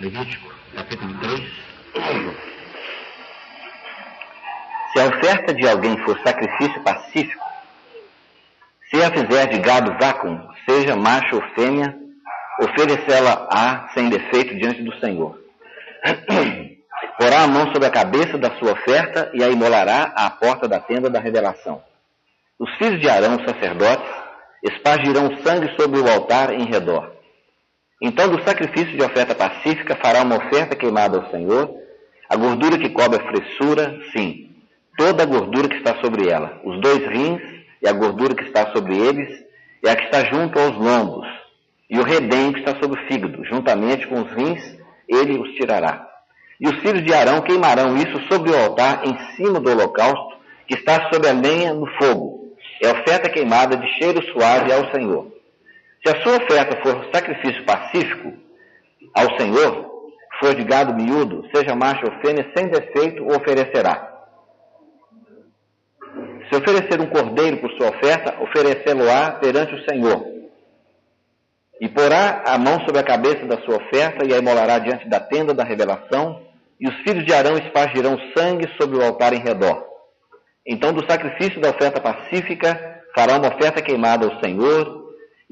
Levítico, capítulo 3. Se a oferta de alguém for sacrifício pacífico, se a fizer de gado vácuo, seja macho ou fêmea, oferecê-la-á sem defeito diante do Senhor. Porá a mão sobre a cabeça da sua oferta e a imolará à porta da tenda da revelação. Os filhos de Arão, os sacerdotes, espargirão sangue sobre o altar em redor. Então, do sacrifício de oferta pacífica, fará uma oferta queimada ao Senhor, a gordura que cobre a fressura, sim, toda a gordura que está sobre ela, os 2 rins e a gordura que está sobre eles, e a que está junto aos lombos, e o redém que está sobre o fígado, juntamente com os rins, ele os tirará. E os filhos de Arão queimarão isso sobre o altar, em cima do holocausto, que está sobre a lenha no fogo. É oferta queimada de cheiro suave ao Senhor. Se a sua oferta for sacrifício pacífico ao Senhor, for de gado miúdo, seja macho ou fêmea, sem defeito, o oferecerá. Se oferecer um cordeiro por sua oferta, oferecê-lo-á perante o Senhor. E porá a mão sobre a cabeça da sua oferta e a imolará diante da tenda da revelação, e os filhos de Arão espargirão sangue sobre o altar em redor. Então, do sacrifício da oferta pacífica, fará uma oferta queimada ao Senhor,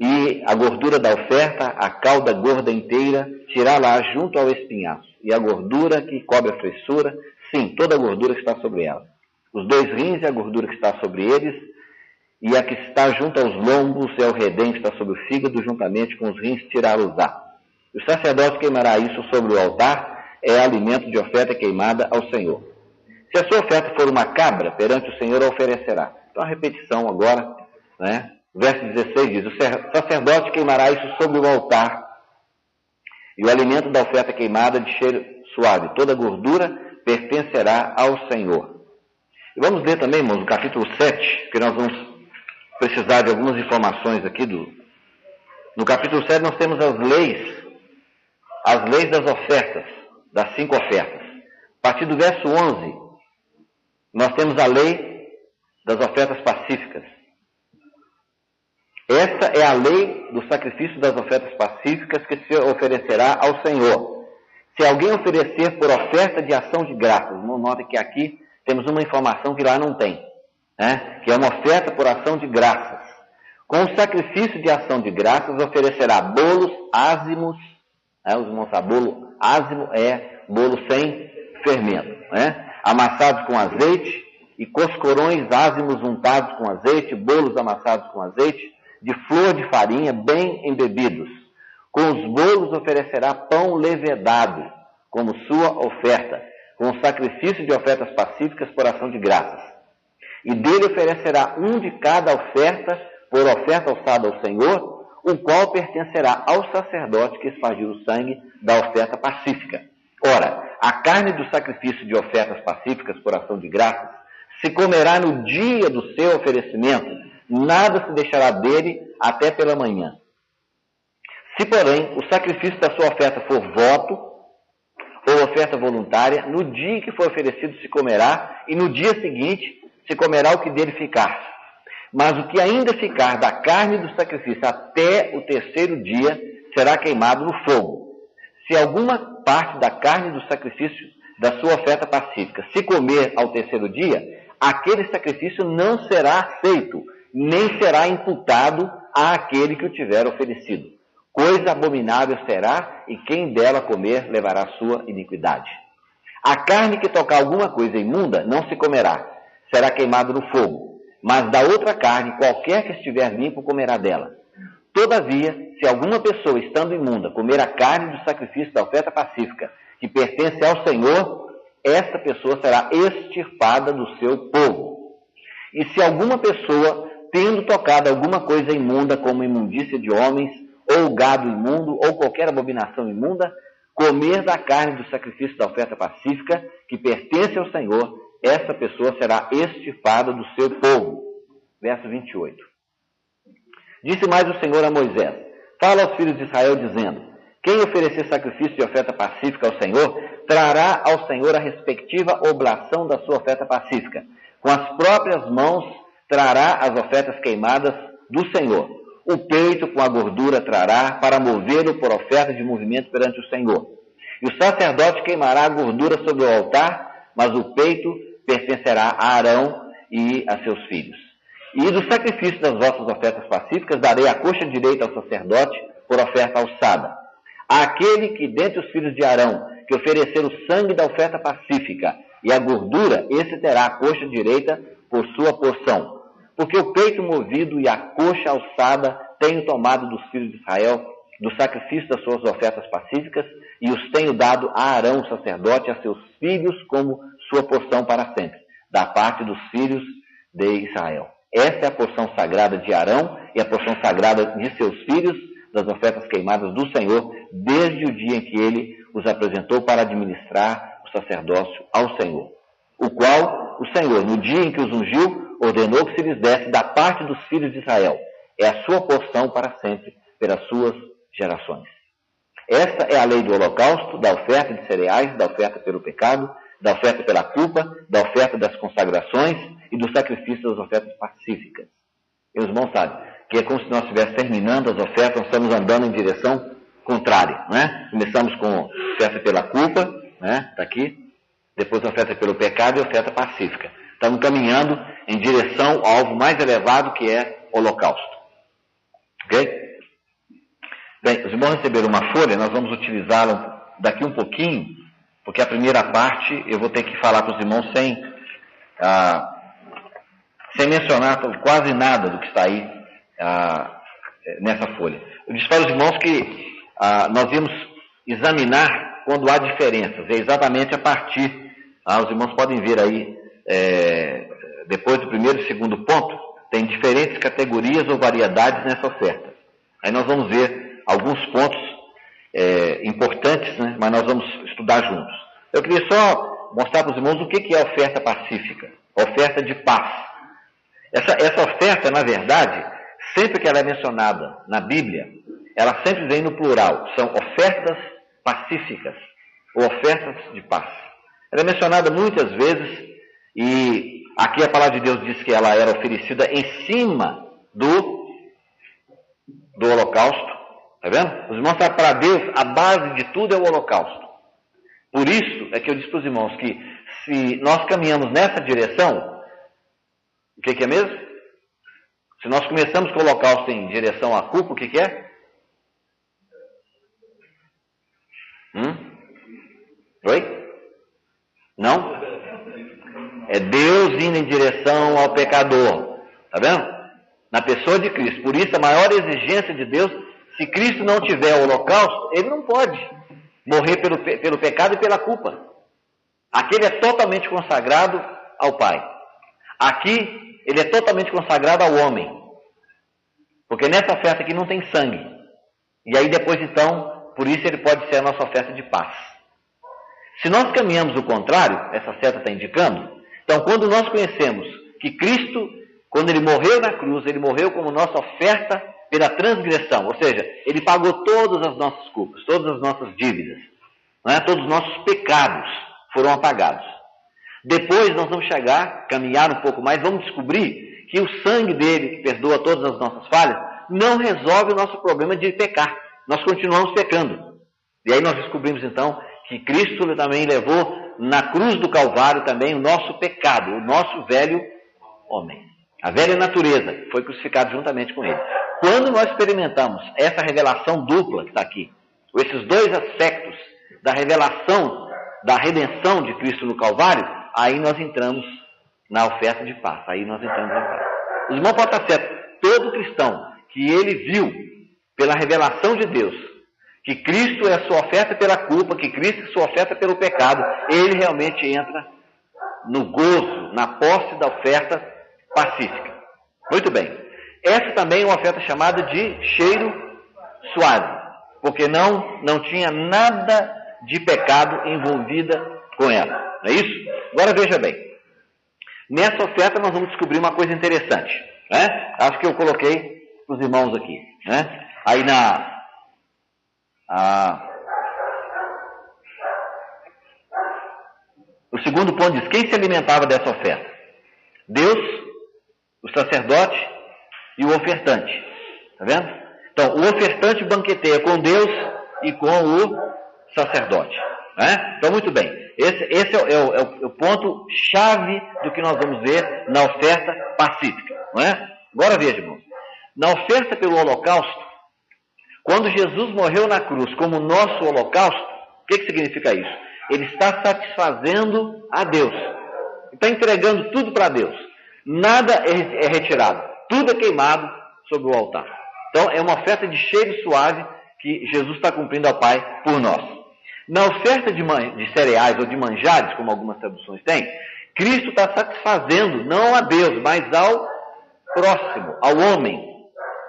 e a gordura da oferta, a cauda gorda inteira, tirá-la junto ao espinhaço, e a gordura que cobre a fressura, sim, toda a gordura que está sobre ela. Os 2 rins e a gordura que está sobre eles, e a que está junto aos lombos é o redém que está sobre o fígado, juntamente com os rins tirá-los-á. O sacerdote queimará isso sobre o altar, é alimento de oferta queimada ao Senhor. Se a sua oferta for uma cabra, perante o Senhor a oferecerá. Então a repetição agora, né? Verso 16 diz, o sacerdote queimará isso sobre o altar, e o alimento da oferta queimada de cheiro suave, toda a gordura pertencerá ao Senhor. E vamos ler também, irmãos, o capítulo 7, que nós vamos precisar de algumas informações aqui. No capítulo 7 nós temos as leis das ofertas, das 5 ofertas. A partir do verso 11, nós temos a lei das ofertas pacíficas. Esta é a lei do sacrifício das ofertas pacíficas que se oferecerá ao Senhor. Se alguém oferecer por oferta de ação de graças, nota que aqui temos uma informação que lá não tem, né? Que é uma oferta por ação de graças. Com o sacrifício de ação de graças, oferecerá bolos ázimos, né? Os irmãos sabem, bolo ázimo é bolo sem fermento, né? Amassados com azeite, e coscorões ázimos untados com azeite, bolos amassados com azeite, de flor de farinha, bem embebidos. Com os bolos oferecerá pão levedado, como sua oferta, com o sacrifício de ofertas pacíficas por ação de graças. E dele oferecerá um de cada oferta, por oferta alçada ao Senhor, o qual pertencerá ao sacerdote que espargiu o sangue da oferta pacífica. Ora, a carne do sacrifício de ofertas pacíficas por ação de graças se comerá no dia do seu oferecimento, nada se deixará dele até pela manhã. Se, porém, o sacrifício da sua oferta for voto ou oferta voluntária, no dia que for oferecido se comerá, e no dia seguinte se comerá o que dele ficar. Mas o que ainda ficar da carne do sacrifício até o 3º dia será queimado no fogo. Se alguma parte da carne do sacrifício da sua oferta pacífica se comer ao 3º dia, aquele sacrifício não será aceito, nem será imputado àquele que o tiver oferecido. Coisa abominável será, e quem dela comer levará sua iniquidade. A carne que tocar alguma coisa imunda não se comerá, será queimado no fogo. Mas da outra carne, qualquer que estiver limpo comerá dela. Todavia, se alguma pessoa, estando imunda, comer a carne do sacrifício da oferta pacífica, que pertence ao Senhor, esta pessoa será extirpada do seu povo. E se alguma pessoa, tendo tocado alguma coisa imunda, como imundícia de homens, ou gado imundo, ou qualquer abominação imunda, comer da carne do sacrifício da oferta pacífica, que pertence ao Senhor, essa pessoa será extirpada do seu povo. Verso 28. Disse mais o Senhor a Moisés, fala aos filhos de Israel, dizendo, quem oferecer sacrifício de oferta pacífica ao Senhor, trará ao Senhor a respectiva oblação da sua oferta pacífica. Com as próprias mãos trará as ofertas queimadas do Senhor. O peito com a gordura trará, para movê-lo por oferta de movimento perante o Senhor. E o sacerdote queimará a gordura sobre o altar, mas o peito pertencerá a Arão e a seus filhos. E do sacrifício das vossas ofertas pacíficas darei a coxa direita ao sacerdote por oferta alçada. Aquele que dentre os filhos de Arão, que oferecer o sangue da oferta pacífica e a gordura, esse terá a coxa direita por sua porção. Porque o peito movido e a coxa alçada tenho tomado dos filhos de Israel, do sacrifício das suas ofertas pacíficas, e os tenho dado a Arão, o sacerdote, e a seus filhos como sua porção para sempre, da parte dos filhos de Israel. Esta é a porção sagrada de Arão e a porção sagrada de seus filhos, das ofertas queimadas do Senhor, desde o dia em que ele os apresentou para administrar o sacerdócio ao Senhor. O qual o Senhor, no dia em que os ungiu, ordenou que se lhes desse da parte dos filhos de Israel. É a sua porção para sempre, pelas suas gerações. Esta é a lei do holocausto, da oferta de cereais, da oferta pelo pecado, da oferta pela culpa, da oferta das consagrações e do sacrifício das ofertas pacíficas. E os irmãos sabem que é como se nós estivéssemos terminando as ofertas, nós estamos andando em direção contrária, né? Começamos com oferta pela culpa, né? Está aqui. Depois oferta pelo pecado e oferta pacífica. Estamos caminhando em direção ao alvo mais elevado, que é o holocausto. Ok? Bem, os irmãos receberam uma folha, nós vamos utilizá-la daqui um pouquinho, porque a primeira parte eu vou ter que falar para os irmãos sem mencionar quase nada do que está aí nessa folha. Eu disse para os irmãos que nós íamos examinar quando há diferenças, é exatamente a partir, os irmãos podem ver aí, depois do primeiro e segundo ponto, tem diferentes categorias ou variedades nessa oferta. Aí nós vamos ver alguns pontos importantes, né, mas nós vamos estudar juntos. Eu queria só mostrar para os irmãos o que é oferta pacífica, oferta de paz. Essa oferta, na verdade, sempre que ela é mencionada na Bíblia, ela sempre vem no plural. São ofertas pacíficas ou ofertas de paz. Ela é mencionada muitas vezes e aqui a palavra de Deus diz que ela era oferecida em cima do holocausto. Está vendo? Os irmãos sabem, para Deus, a base de tudo é o holocausto. Por isso é que eu disse para os irmãos que se nós caminhamos nessa direção, o que é mesmo? Se nós começamos com o holocausto em direção à culpa, o que é? Oi? Não? É Deus indo em direção ao pecador. Está vendo? Na pessoa de Cristo. Por isso a maior exigência de Deus, se Cristo não tiver o holocausto, ele não pode morrer pelo pecado e pela culpa. Aqui ele é totalmente consagrado ao Pai. Aqui ele é totalmente consagrado ao homem. Porque nessa oferta aqui não tem sangue. E aí depois então, por isso ele pode ser a nossa oferta de paz. Se nós caminhamos o contrário, essa seta está indicando, então quando nós conhecemos que Cristo, quando ele morreu na cruz, ele morreu como nossa oferta pela transgressão, ou seja, ele pagou todas as nossas culpas, todas as nossas dívidas, não é? Todos os nossos pecados foram apagados. Depois nós vamos caminhar um pouco mais, vamos descobrir que o sangue dele, que perdoa todas as nossas falhas, não resolve o nosso problema de pecar. Nós continuamos pecando. E aí nós descobrimos então que Cristo também levou na cruz do Calvário também o nosso pecado, o nosso velho homem. A velha natureza foi crucificada juntamente com ele. Quando nós experimentamos essa revelação dupla que está aqui, esses dois aspectos da revelação da redenção de Cristo no Calvário, aí nós entramos na oferta de paz. Aí nós entramos na paz. Os irmãos podem estar certos, todo cristão que ele viu pela revelação de Deus, que Cristo é a sua oferta pela culpa, que Cristo é a sua oferta pelo pecado, ele realmente entra no gozo, na posse da oferta pacífica. Muito bem. Essa também é uma oferta chamada de cheiro suave, porque não tinha nada de pecado envolvida com ela. Não é isso? Agora veja bem. Nessa oferta nós vamos descobrir uma coisa interessante. Né? Acho que eu coloquei para os irmãos aqui. Né? Aí o segundo ponto diz, quem se alimentava dessa oferta? Deus, o sacerdote e o ofertante. Está vendo? Então, o ofertante banqueteia com Deus e com o sacerdote. Né? Então, muito bem. Esse é o ponto-chave do que nós vamos ver na oferta pacífica. Não é? Agora veja, irmãos. Na oferta pelo holocausto, quando Jesus morreu na cruz como nosso holocausto, o que significa isso? Ele está satisfazendo a Deus. Está entregando tudo para Deus. Nada é retirado. Tudo é queimado sobre o altar. Então, é uma oferta de cheiro suave que Jesus está cumprindo ao Pai por nós. Na oferta de cereais ou de manjares, como algumas traduções têm, Cristo está satisfazendo não a Deus, mas ao próximo, ao homem.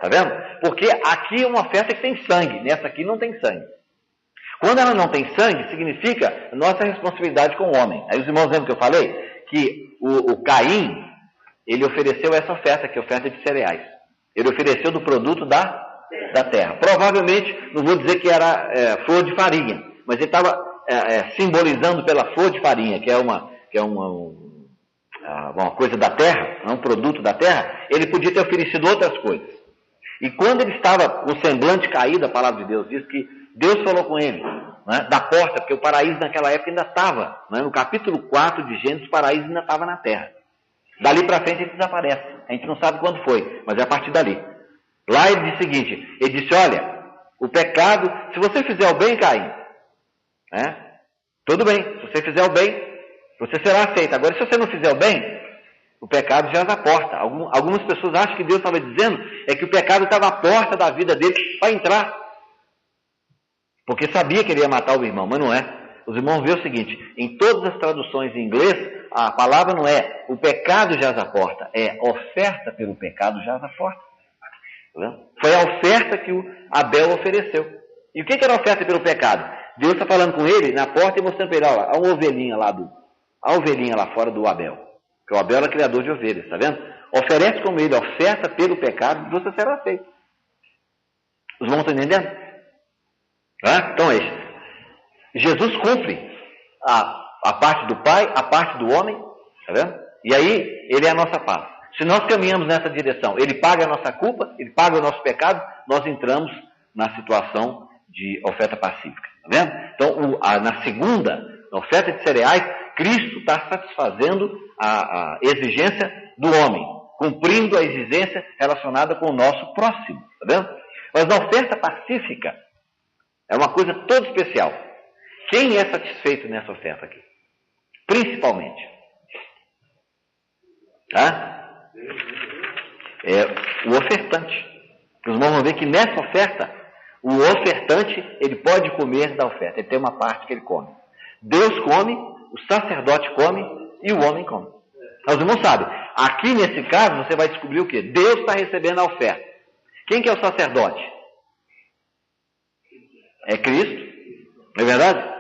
Está vendo? Porque aqui é uma oferta que tem sangue, nessa aqui não tem sangue. Quando ela não tem sangue, significa nossa responsabilidade com o homem. Aí os irmãos lembram que eu falei? Que o Caim, ele ofereceu essa oferta, que é a oferta de cereais. Ele ofereceu do produto da terra. Provavelmente, não vou dizer que era flor de farinha, mas ele estava simbolizando pela flor de farinha, que é uma coisa da terra, um produto da terra. Ele podia ter oferecido outras coisas. E quando ele estava com o semblante caído, a palavra de Deus diz que Deus falou com ele, né, da porta, porque o paraíso naquela época ainda estava, né, no capítulo 4 de Gênesis, o paraíso ainda estava na terra. Dali para frente ele desaparece. A gente não sabe quando foi, mas é a partir dali. Lá ele diz o seguinte, ele disse, olha, o pecado, se você fizer o bem, Caim, né, tudo bem, se você fizer o bem, você será aceito. Agora, se você não fizer o bem, o pecado já está à porta. Algumas pessoas acham que Deus estava dizendo que o pecado estava à porta da vida dele para entrar. Porque sabia que ele ia matar o irmão, mas não é. Os irmãos veem o seguinte, em todas as traduções em inglês, a palavra não é o pecado jaz à porta, é oferta pelo pecado jaz à porta. Tá? Foi a oferta que o Abel ofereceu. E o que era a oferta pelo pecado? Deus está falando com ele na porta e mostrando para ele, olha, há uma ovelhinha a ovelhinha lá fora do Abel. Que o Abel era criador de ovelhas, está vendo? Oferece como ele, oferta pelo pecado, e você será aceito. Os irmãos estão entendendo? Tá? Então é isso. Jesus cumpre a parte do Pai, a parte do homem, está vendo? E aí, ele é a nossa paz. Se nós caminhamos nessa direção, ele paga a nossa culpa, ele paga o nosso pecado, nós entramos na situação de oferta pacífica, está vendo? Então, na segunda, na oferta de cereais, Cristo está satisfazendo a exigência do homem, cumprindo a exigência relacionada com o nosso próximo, está vendo? Mas na oferta pacífica, é uma coisa toda especial. Quem é satisfeito nessa oferta aqui? Principalmente. Tá? É o ofertante. Os irmãos vão ver que nessa oferta, o ofertante, ele pode comer da oferta. Ele tem uma parte que ele come. Deus come, o sacerdote come e o homem come. Os irmãos sabem, aqui nesse caso você vai descobrir o quê? Deus está recebendo a oferta. Quem que é o sacerdote? É Cristo, não é verdade?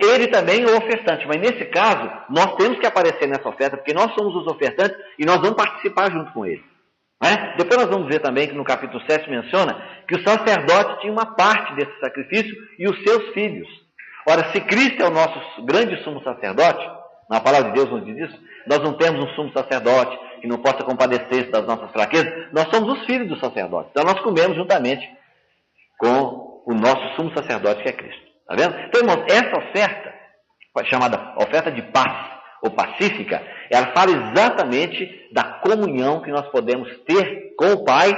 Ele também é o ofertante, mas nesse caso, nós temos que aparecer nessa oferta, porque nós somos os ofertantes e nós vamos participar junto com ele. Depois nós vamos ver também que no capítulo 7 menciona que o sacerdote tinha uma parte desse sacrifício e os seus filhos. Ora, se Cristo é o nosso grande sumo sacerdote, na palavra de Deus nos diz isso, nós não temos um sumo sacerdote que não possa compadecer das nossas fraquezas, nós somos os filhos do sacerdote. Então nós comemos juntamente com o nosso sumo sacerdote que é Cristo. Está vendo? Então, irmãos, essa oferta, chamada oferta de paz ou pacífica, ela fala exatamente da comunhão que nós podemos ter com o Pai.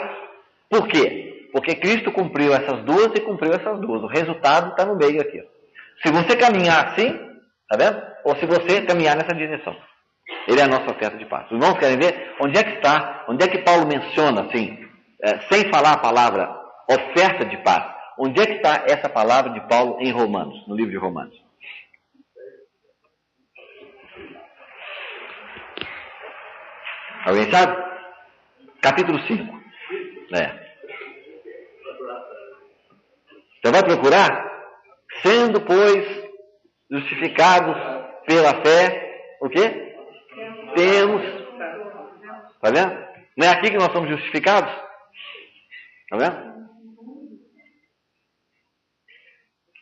Por quê? Porque Cristo cumpriu essas duas e cumpriu essas duas. O resultado está no meio aqui. Se você caminhar assim, está vendo? Ou se você caminhar nessa direção. Ele é a nossa oferta de paz. Os irmãos querem ver onde é que está, onde é que Paulo menciona, assim, sem falar a palavra oferta de paz. Onde é que está essa palavra de Paulo em Romanos, no livro de Romanos? Alguém sabe? Capítulo 5. Você vai procurar? Sendo, pois, justificados pela fé, o quê? Temos. Está vendo? Não é aqui que nós somos justificados? Está vendo?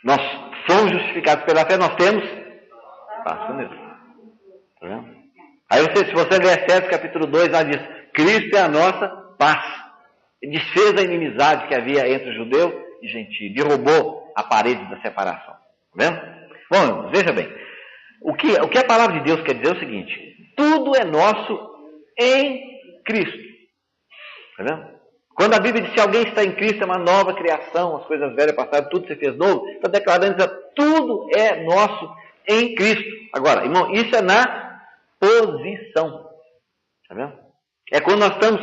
Nós somos justificados pela fé, nós temos paz com Deus. Tá vendo? Aí se você ler Efésios capítulo 2, lá diz, Cristo é a nossa paz. Ele desfez a inimizade que havia entre o judeu e gentil. Derrubou a parede da separação. Tá vendo? Bom, irmãos, veja bem. O que a palavra de Deus quer dizer é o seguinte: tudo é nosso em Cristo. Tá vendo? Quando a Bíblia diz que alguém está em Cristo, é uma nova criação, as coisas velhas passaram, tudo se fez novo, está declarando que tudo é nosso em Cristo. Agora, irmão, isso é na posição. Tá vendo? É quando nós estamos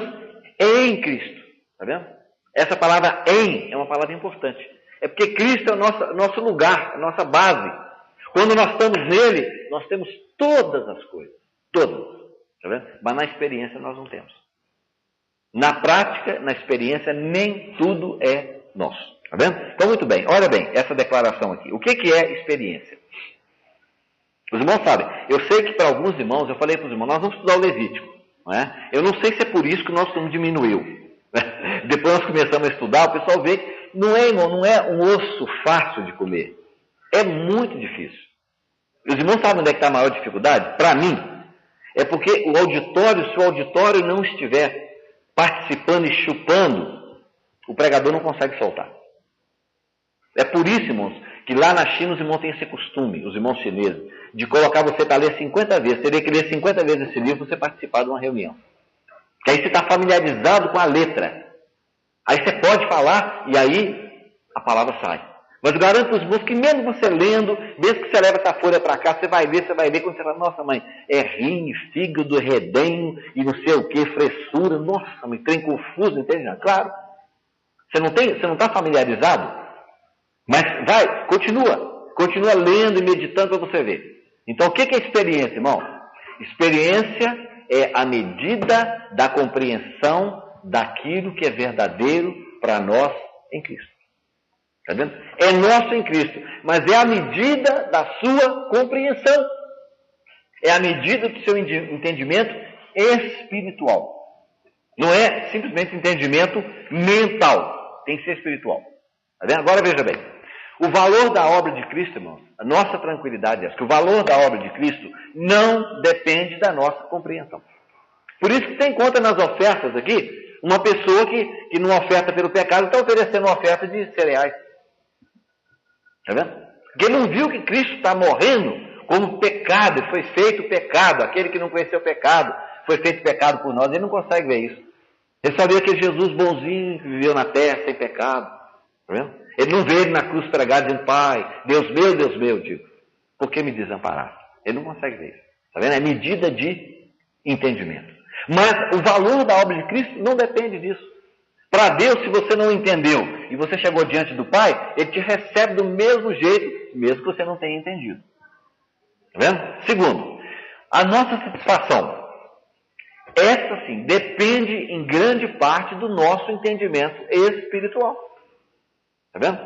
em Cristo. Tá vendo? Essa palavra em é uma palavra importante. É porque Cristo é o nosso lugar, a nossa base. Quando nós estamos nele, nós temos todas as coisas. Todas. Tá vendo? Mas na experiência nós não temos. Na prática, na experiência, nem tudo é nosso. Tá vendo? Então, muito bem. Olha bem, essa declaração aqui. O que é experiência? Os irmãos sabem. Eu sei que para alguns irmãos, eu falei para os irmãos, nós vamos estudar o Levítico. Não é? Eu não sei se é por isso que o nosso estudo diminuiu. Depois nós começamos a estudar, o pessoal vê que não é, irmão, não é um osso fácil de comer. É muito difícil. Os irmãos sabem onde é que está a maior dificuldade? Para mim, é porque se o auditório não estiver participando e chupando, o pregador não consegue soltar. É por isso, irmãos, que lá na China os irmãos têm esse costume, os irmãos chineses, de colocar você para ler 50 vezes. Você teria que ler 50 vezes esse livro para você participar de uma reunião. Porque aí você está familiarizado com a letra. Aí você pode falar e aí a palavra sai. Mas eu garanto para os irmãos que mesmo você lendo, mesmo que você leve essa folha para cá, você vai ler quando você fala, nossa mãe, é rim, fígado, redenho e não sei o que, fressura, nossa mãe, trem confuso, entende? Claro. Você não está familiarizado? Mas vai, continua lendo e meditando para você ver. Então o que é experiência, irmão? Experiência é a medida da compreensão daquilo que é verdadeiro para nós em Cristo. Está vendo? É nosso em Cristo, mas é a medida da sua compreensão. É a medida do seu entendimento espiritual. Não é simplesmente entendimento mental. Tem que ser espiritual. Está vendo? Agora veja bem. O valor da obra de Cristo, irmãos, a nossa tranquilidade é essa, que o valor da obra de Cristo não depende da nossa compreensão. Por isso que você encontra nas ofertas aqui, uma pessoa que não oferta pelo pecado, está oferecendo uma oferta de cereais. Está vendo? Porque ele não viu que Cristo está morrendo como pecado, foi feito pecado, aquele que não conheceu o pecado, foi feito pecado por nós, ele não consegue ver isso. Ele sabia que Jesus bonzinho, que viveu na terra sem pecado. Está vendo? Ele não vê ele na cruz pregado dizendo, Pai, Deus meu, digo, por que me desamparaste? Ele não consegue ver isso. Está vendo? É medida de entendimento. Mas o valor da obra de Cristo não depende disso. Para Deus, se você não entendeu e você chegou diante do Pai, Ele te recebe do mesmo jeito, mesmo que você não tenha entendido. Está vendo? Segundo, a nossa satisfação, essa sim, depende em grande parte do nosso entendimento espiritual. Está vendo?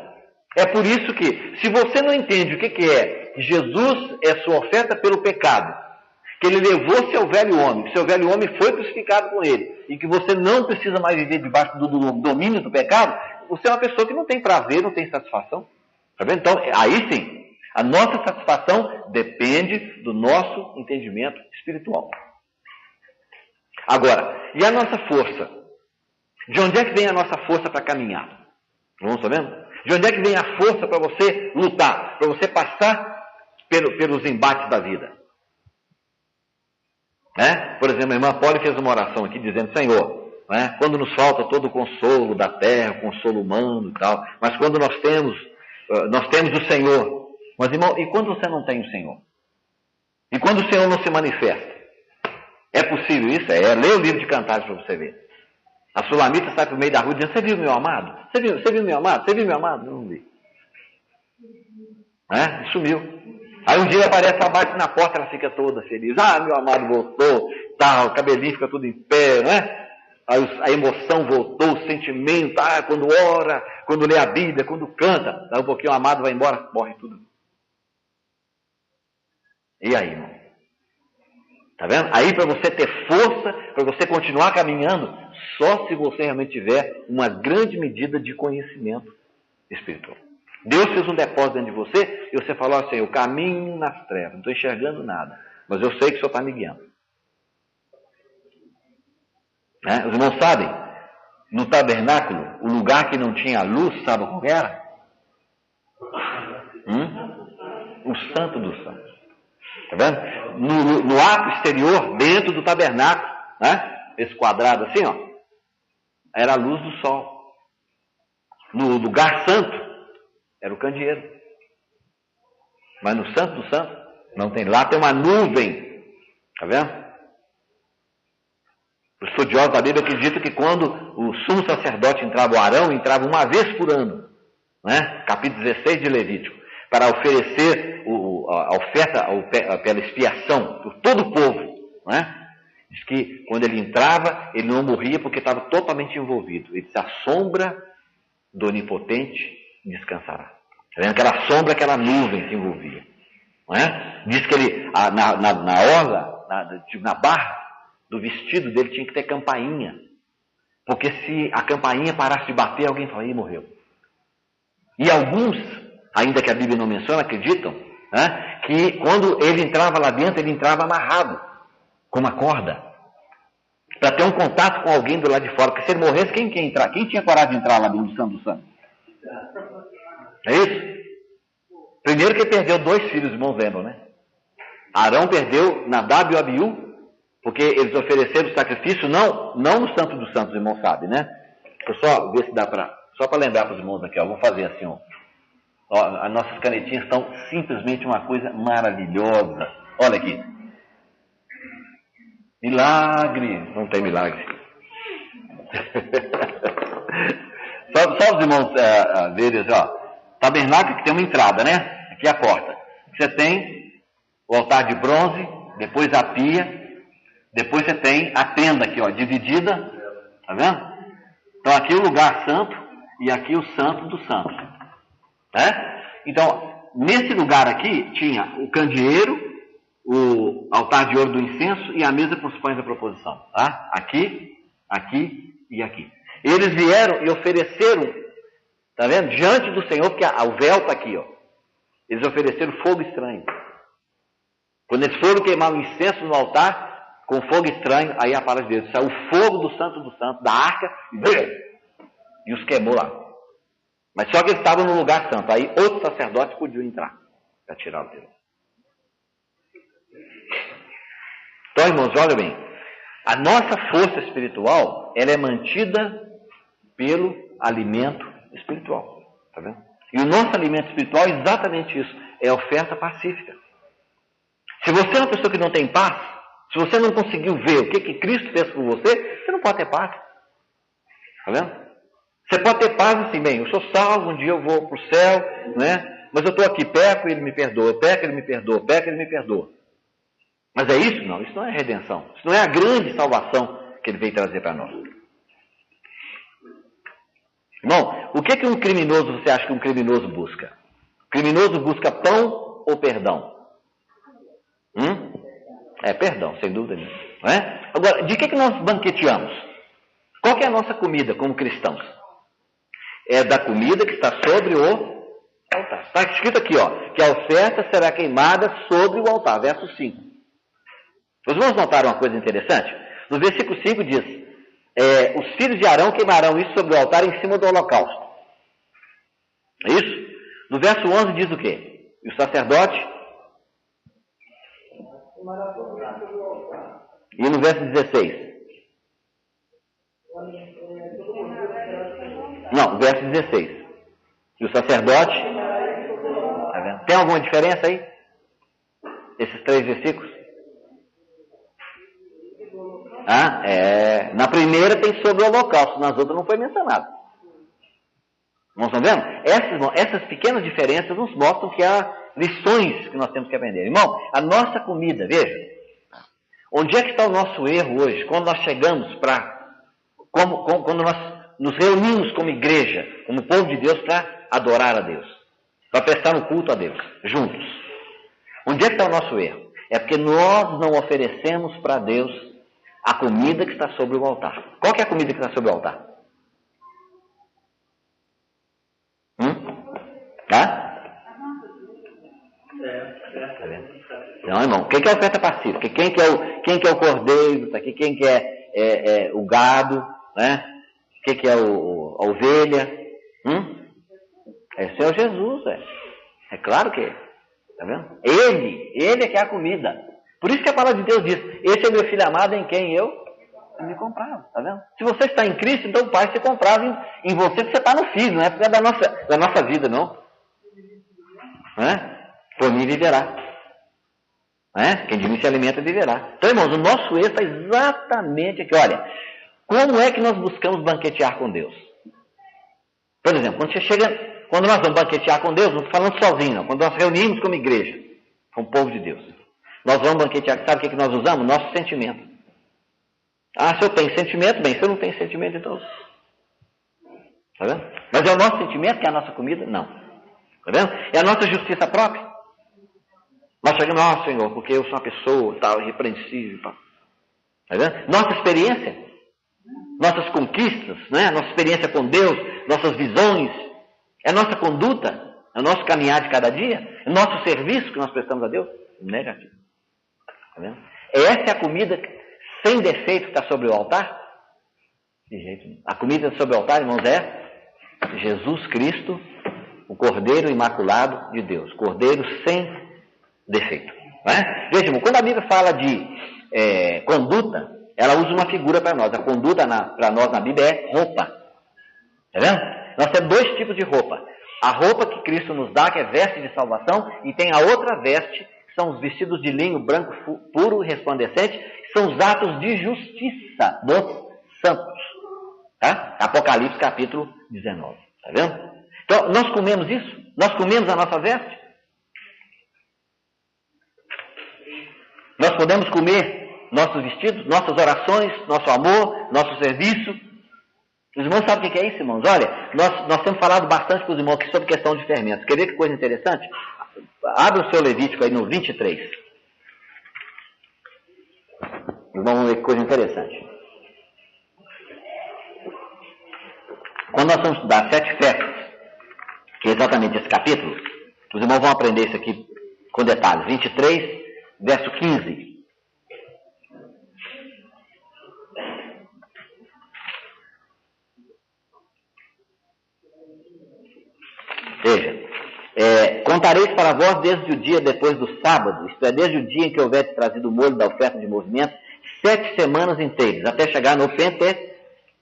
É por isso que, se você não entende o que é que Jesus é sua oferta pelo pecado, que ele levou seu velho homem, que seu velho homem foi crucificado com ele, e que você não precisa mais viver debaixo do domínio do pecado, você é uma pessoa que não tem prazer, não tem satisfação. Está vendo? Então, aí sim, a nossa satisfação depende do nosso entendimento espiritual. Agora, e a nossa força? De onde é que vem a nossa força para caminhar? Vamos sabendo? De onde é que vem a força para você lutar, para você passar pelos embates da vida? Né? Por exemplo, a irmã Polly fez uma oração aqui dizendo, Senhor, né, quando nos falta todo o consolo da terra, o consolo humano e tal, mas quando nós temos o Senhor. Mas, irmão, e quando você não tem o Senhor? E quando o Senhor não se manifesta? É possível isso? Lê o livro de Cantares para você ver. A sulamita sai para o meio da rua dizendo, você viu meu amado? Você viu meu amado? Você viu meu amado? Não vi. Né? Sumiu. Aí um dia ele aparece, abate na porta, ela fica toda feliz. Ah, meu amado voltou, tal, o cabelinho fica tudo em pé, né? Aí a emoção voltou, o sentimento, quando ora, quando lê a Bíblia, quando canta, daí um pouquinho o amado vai embora, morre tudo. E aí, irmão? Tá vendo? Aí para você ter força, para você continuar caminhando, só se você realmente tiver uma grande medida de conhecimento espiritual. Deus fez um depósito dentro de você e você falou assim, eu caminho nas trevas, não estou enxergando nada, mas eu sei que o Senhor está me guiando. Né? Os irmãos sabem, no tabernáculo, o lugar que não tinha luz, sabe qual era? O Santo dos Santos. Tá vendo? No ato exterior, dentro do tabernáculo, né? Esse quadrado assim, ó, era a luz do sol. No lugar santo, era o candeeiro. Mas no Santo do Santo, não tem. Lá tem uma nuvem. Tá vendo? Os estudiosos da Bíblia acreditam que quando o sumo sacerdote entrava, o Arão entrava uma vez por ano, né? Capítulo 16 de Levítico, para oferecer a oferta pela expiação por todo o povo, né? Diz que quando ele entrava, ele não morria porque estava totalmente envolvido. Ele disse, a sombra do Onipotente descansará. Tá vendo? Aquela sombra, aquela nuvem que envolvia. Não é? Diz que ele, na orla, na barra do vestido dele tinha que ter campainha. Porque se a campainha parasse de bater, alguém falaria, morreu. E alguns, ainda que a Bíblia não menciona, acreditam, né, que quando ele entrava lá dentro, ele entrava amarrado, com uma corda, para ter um contato com alguém do lado de fora. Porque se ele morresse, quem ia entrar? Quem tinha coragem de entrar lá dentro do Santo do Santo? É isso? Primeiro que ele perdeu 2 filhos, irmãos lembram, né? Arão perdeu Nadab e Abiú, porque eles ofereceram o sacrifício, não no Santo dos Santos, irmão sabe, né? Deixa eu só ver se dá para... Só para lembrar para os irmãos aqui, ó, vou fazer assim, ó. As nossas canetinhas estão simplesmente uma coisa maravilhosa. Olha aqui. Milagre. Não tem milagre. só os irmãos verem, ó. Tabernáculo que tem uma entrada, né? Aqui é a porta. Você tem o altar de bronze, depois a pia, depois você tem a tenda aqui, ó, dividida. Tá vendo? Então aqui é o lugar santo e aqui o santo dos santos. Né? Então, nesse lugar aqui tinha o candeeiro, o altar de ouro do incenso e a mesa com os pães da proposição. Tá? Aqui, aqui e aqui. Eles vieram e ofereceram, tá vendo? Diante do Senhor, porque o véu está aqui, ó. Eles ofereceram fogo estranho. Quando eles foram queimar o incenso no altar, com fogo estranho, aí a palavra de Deus saiu o fogo do Santo dos Santos, da arca, e os queimou lá. Mas só que eles estavam no lugar santo. Aí outros sacerdotes podiam entrar para tirá-lo dele. Então, irmãos, olha bem. A nossa força espiritual, ela é mantida pelo alimento espiritual. Tá vendo? E o nosso alimento espiritual é exatamente isso. É a oferta pacífica. Se você é uma pessoa que não tem paz, se você não conseguiu ver o que Cristo fez por você, você não pode ter paz. Tá vendo? Você pode ter paz assim, bem, eu sou salvo, um dia eu vou para o céu, né? Mas eu estou aqui, peco e ele me perdoa, peco e ele me perdoa, peco e ele me perdoa. Mas é isso? Não, isso não é redenção. Isso não é a grande salvação que ele veio trazer para nós. Irmão, o que um criminoso, você acha que um criminoso busca? O criminoso busca pão ou perdão? É perdão, sem dúvida nenhuma. Não é? Agora, de que nós banqueteamos? Qual que é a nossa comida como cristãos? É da comida que está sobre o altar. Está escrito aqui, ó, que a oferta será queimada sobre o altar. Verso 5. Os irmãos notaram uma coisa interessante? No versículo 5 diz, os filhos de Arão queimarão isso sobre o altar em cima do holocausto. É isso? No verso 11 diz o quê? E o sacerdote? E no verso 16? Não, verso 16. E o sacerdote? Tá vendo? Tem alguma diferença aí? Esses 3 versículos? Na primeira tem sobre o holocausto, nas outras não foi mencionado. Nós estamos vendo? Essas pequenas diferenças nos mostram que há lições que nós temos que aprender. Irmão, a nossa comida, veja, onde é que está o nosso erro hoje? Quando nós chegamos quando nós nos reunimos como igreja, como povo de Deus, para adorar a Deus, para prestar um culto a Deus, juntos. Onde é que está o nosso erro? É porque nós não oferecemos para Deus a comida que está sobre o altar. Qual que é a comida que está sobre o altar? Não, irmão. Quem que é a oferta pacífica? Quem que é o cordeiro? Tá aqui? Quem que é o gado? Né? que é a ovelha? Esse é o Jesus, é claro que é. Tá vendo? Ele é que é a comida. Por isso que a palavra de Deus diz, esse é o meu filho amado em quem eu me comprava, tá vendo? Se você está em Cristo, então o Pai se comprava em você, porque você está no Filho, não é porque é da nossa vida, não. Por mim viverá. Quem de mim se alimenta viverá. Então, irmãos, o nosso êxito é exatamente aqui. Olha, como é que nós buscamos banquetear com Deus? Por exemplo, quando nós vamos banquetear com Deus, não estou falando sozinho, não. Quando nós reunimos como igreja, com o povo de Deus, nós vamos banquetear, sabe o que nós usamos? Nosso sentimento. Se eu tenho sentimento, bem, se eu não tenho sentimento, então... Tá vendo? Mas é o nosso sentimento que é a nossa comida? Não. Tá vendo? É a nossa justiça própria. Nós chegamos, Senhor, porque eu sou uma pessoa tal, irrepreensível. Tá vendo? Nossa experiência, nossas conquistas, né? Nossa experiência com Deus, nossas visões, é a nossa conduta, é o nosso caminhar de cada dia, é o nosso serviço que nós prestamos a Deus? Negativo. Tá vendo? Essa é a comida sem defeito que está sobre o altar? De jeito nenhum. A comida sobre o altar, irmãos, é Jesus Cristo, o Cordeiro Imaculado de Deus. Cordeiro sem defeito. Veja, irmão, quando a Bíblia fala de conduta, ela usa uma figura para nós. A conduta para nós na Bíblia é roupa. Tá vendo? Nós temos dois tipos de roupa. A roupa que Cristo nos dá, que é veste de salvação, e tem a outra veste, que são os vestidos de linho branco puro e resplandecente, que são os atos de justiça dos santos. Tá? Apocalipse capítulo 19. Tá vendo? Então, nós comemos isso? Nós comemos a nossa veste? Nós podemos comer nossos vestidos, nossas orações, nosso amor, nosso serviço. Os irmãos sabem o que é isso, irmãos? Olha, nós temos falado bastante com os irmãos aqui sobre questão de fermentos. Quer ver que coisa interessante? Abra o seu Levítico aí no 23. Vamos ver que coisa interessante. Quando nós vamos estudar 7 festas, que é exatamente esse capítulo, os irmãos vão aprender isso aqui com detalhes. 23, verso 15. Veja, contareis para vós desde o dia depois do sábado, isto é, desde o dia em que houvesse trazido o molho da oferta de movimento, 7 semanas inteiras, até chegar no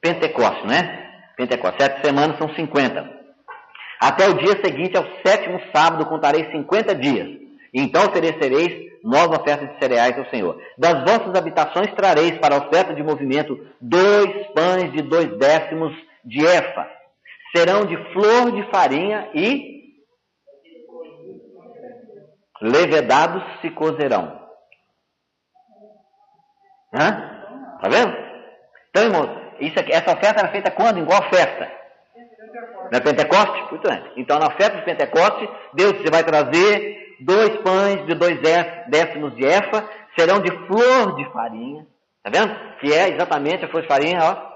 Pentecostes, né? Pentecostes, 7 semanas são 50. Até o dia seguinte, ao 7º sábado, contareis 50 dias. E então oferecereis nova oferta de cereais ao Senhor. Das vossas habitações trareis para a oferta de movimento 2 pães de 2 décimos de efa. Serão de flor de farinha e levedados se cozerão. Tá vendo? Então, irmãos, essa oferta era feita quando? Em qual festa? Na Pentecoste? Muito bem. Então, na festa de Pentecoste, Deus você vai trazer 2 pães de 2 décimos de efa, serão de flor de farinha. Tá vendo? Que é exatamente a flor de farinha, ó.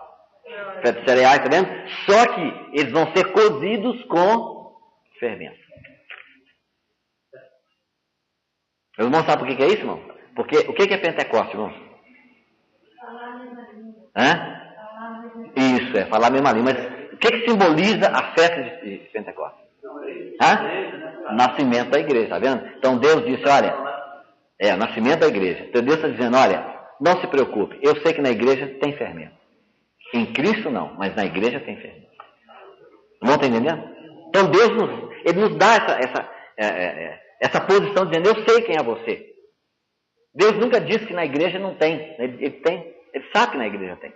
Festa de cereais, tá vendo? Só que eles vão ser cozidos com fermento. Os irmãos sabem por que é isso, irmão? Porque o que é Pentecoste, irmãos? Isso, falar a mesma língua. Mas o que simboliza a festa de Pentecostes? Nascimento da igreja, tá vendo? Então Deus disse, olha, o nascimento da igreja. Então Deus está dizendo, olha, não se preocupe, eu sei que na igreja tem fermento. Em Cristo não, mas na igreja tem fermento. Não está entendendo? Então Deus ele nos dá essa posição dizendo, eu sei quem é você. Deus nunca disse que na igreja não tem. Ele tem, ele sabe que na igreja tem.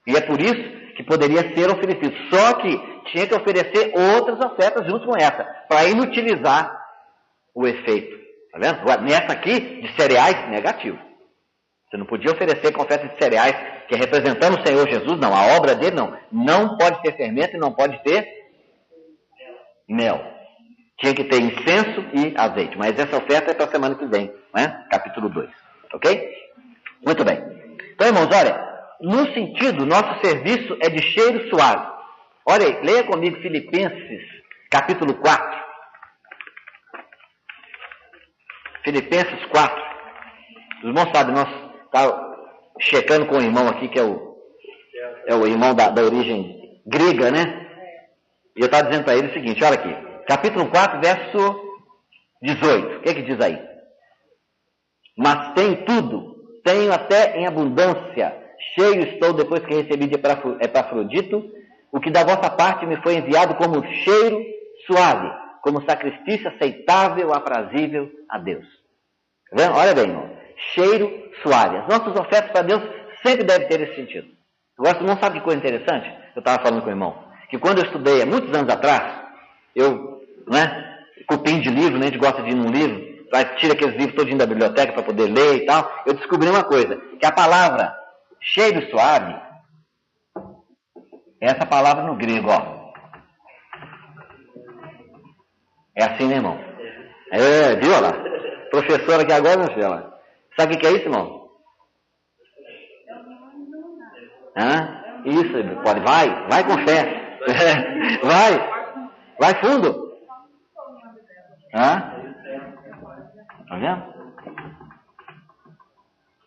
E é por isso que poderia ser oferecido. Só que tinha que oferecer outras ofertas junto com essa, para inutilizar o efeito. Tá vendo? Nessa aqui, de cereais, negativo. Você não podia oferecer com oferta de cereais, que é representando o Senhor Jesus, não. A obra dele, não. Não pode ter fermento e não pode ter mel. Tinha que ter incenso e azeite. Mas essa oferta é para a semana que vem, né? Capítulo 2. Ok? Muito bem. Então, irmãos, olha, no sentido, nosso serviço é de cheiro suave. Olha aí, leia comigo Filipenses, capítulo 4. Filipenses 4. Os irmãos sabem, nós estamos checando com o irmão aqui, que é o irmão da origem grega, né? E eu estava dizendo para ele o seguinte, olha aqui, capítulo 4, verso 18, o que que diz aí? Mas tenho tudo, tenho até em abundância, cheio estou depois que recebi de Epafrodito, o que da vossa parte me foi enviado como cheiro suave, como sacrifício aceitável, aprazível a Deus. Tá vendo? Olha bem, irmão, cheiro suave. As nossas ofertas para Deus sempre devem ter esse sentido. Agora, não sabe que coisa interessante? Eu estava falando com o irmão, que quando eu estudei há muitos anos atrás, eu, cupim de livro, né, a gente gosta de ir num livro, tira aqueles livros todinho da biblioteca para poder ler e tal, eu descobri uma coisa, que a palavra cheiro suave, é essa palavra no grego, ó. É assim, né, irmão? Viu lá? Professora aqui agora, não sei lá. Sabe o que é isso, irmão? Isso, pode, vai com fé. Vai fundo. Tá vendo?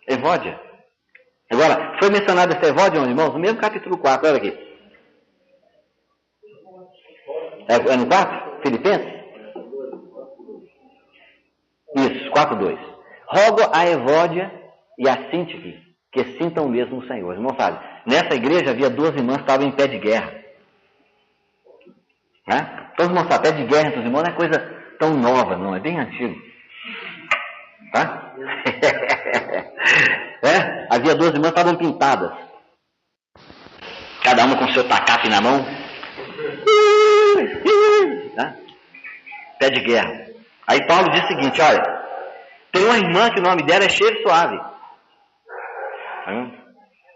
Evódia. Agora, foi mencionado essa evódia, irmãos, no mesmo capítulo 4, olha aqui. É no 4? Filipenses? Isso, 4:2. Rogo a Evódia e a Síntique que sintam mesmo o Senhor. Irmão, sabe, nessa igreja havia 2 irmãs que estavam em pé de guerra. Né? Então, irmãos, pé de guerra entre os irmãos não é coisa tão nova, não, é bem antigo. Tá? Havia 2 irmãs que estavam pintadas. Cada uma com seu tacape na mão. Tá? Pé de guerra. Aí Paulo diz o seguinte, olha, tem uma irmã que o nome dela é cheiro suave.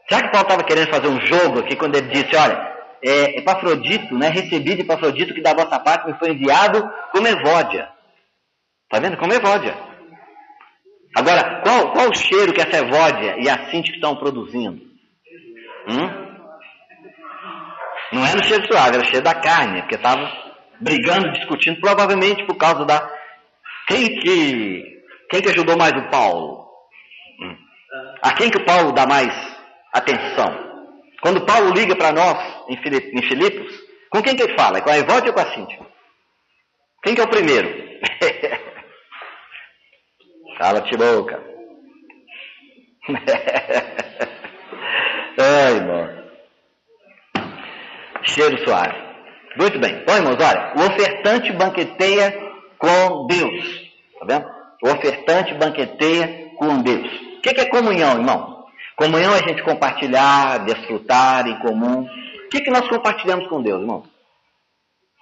Será que Paulo estava querendo fazer um jogo aqui quando ele disse, olha, Epafrodito, né, recebi de Epafrodito que da vossa parte me foi enviado como Evódia. Tá vendo? Como Evódia. Agora, qual o cheiro que essa Evódia e a Síntique estão produzindo? Não era o cheiro suave, era o cheiro da carne, porque estava brigando, discutindo, provavelmente por causa da... Quem que ajudou mais o Paulo? A quem que o Paulo dá mais atenção? Quando Paulo liga para nós em Filipos, com quem que ele fala? É com a Evódia ou com a Síntique? Quem que é o primeiro? Cala-te boca. Ai, irmão. Cheiro suave. Muito bem. Bom, irmãos, olha, o ofertante banqueteia com Deus. Tá vendo? O ofertante banqueteia com Deus. O que é comunhão, irmão? Comunhão é a gente compartilhar, desfrutar em comum. O que nós compartilhamos com Deus, irmão?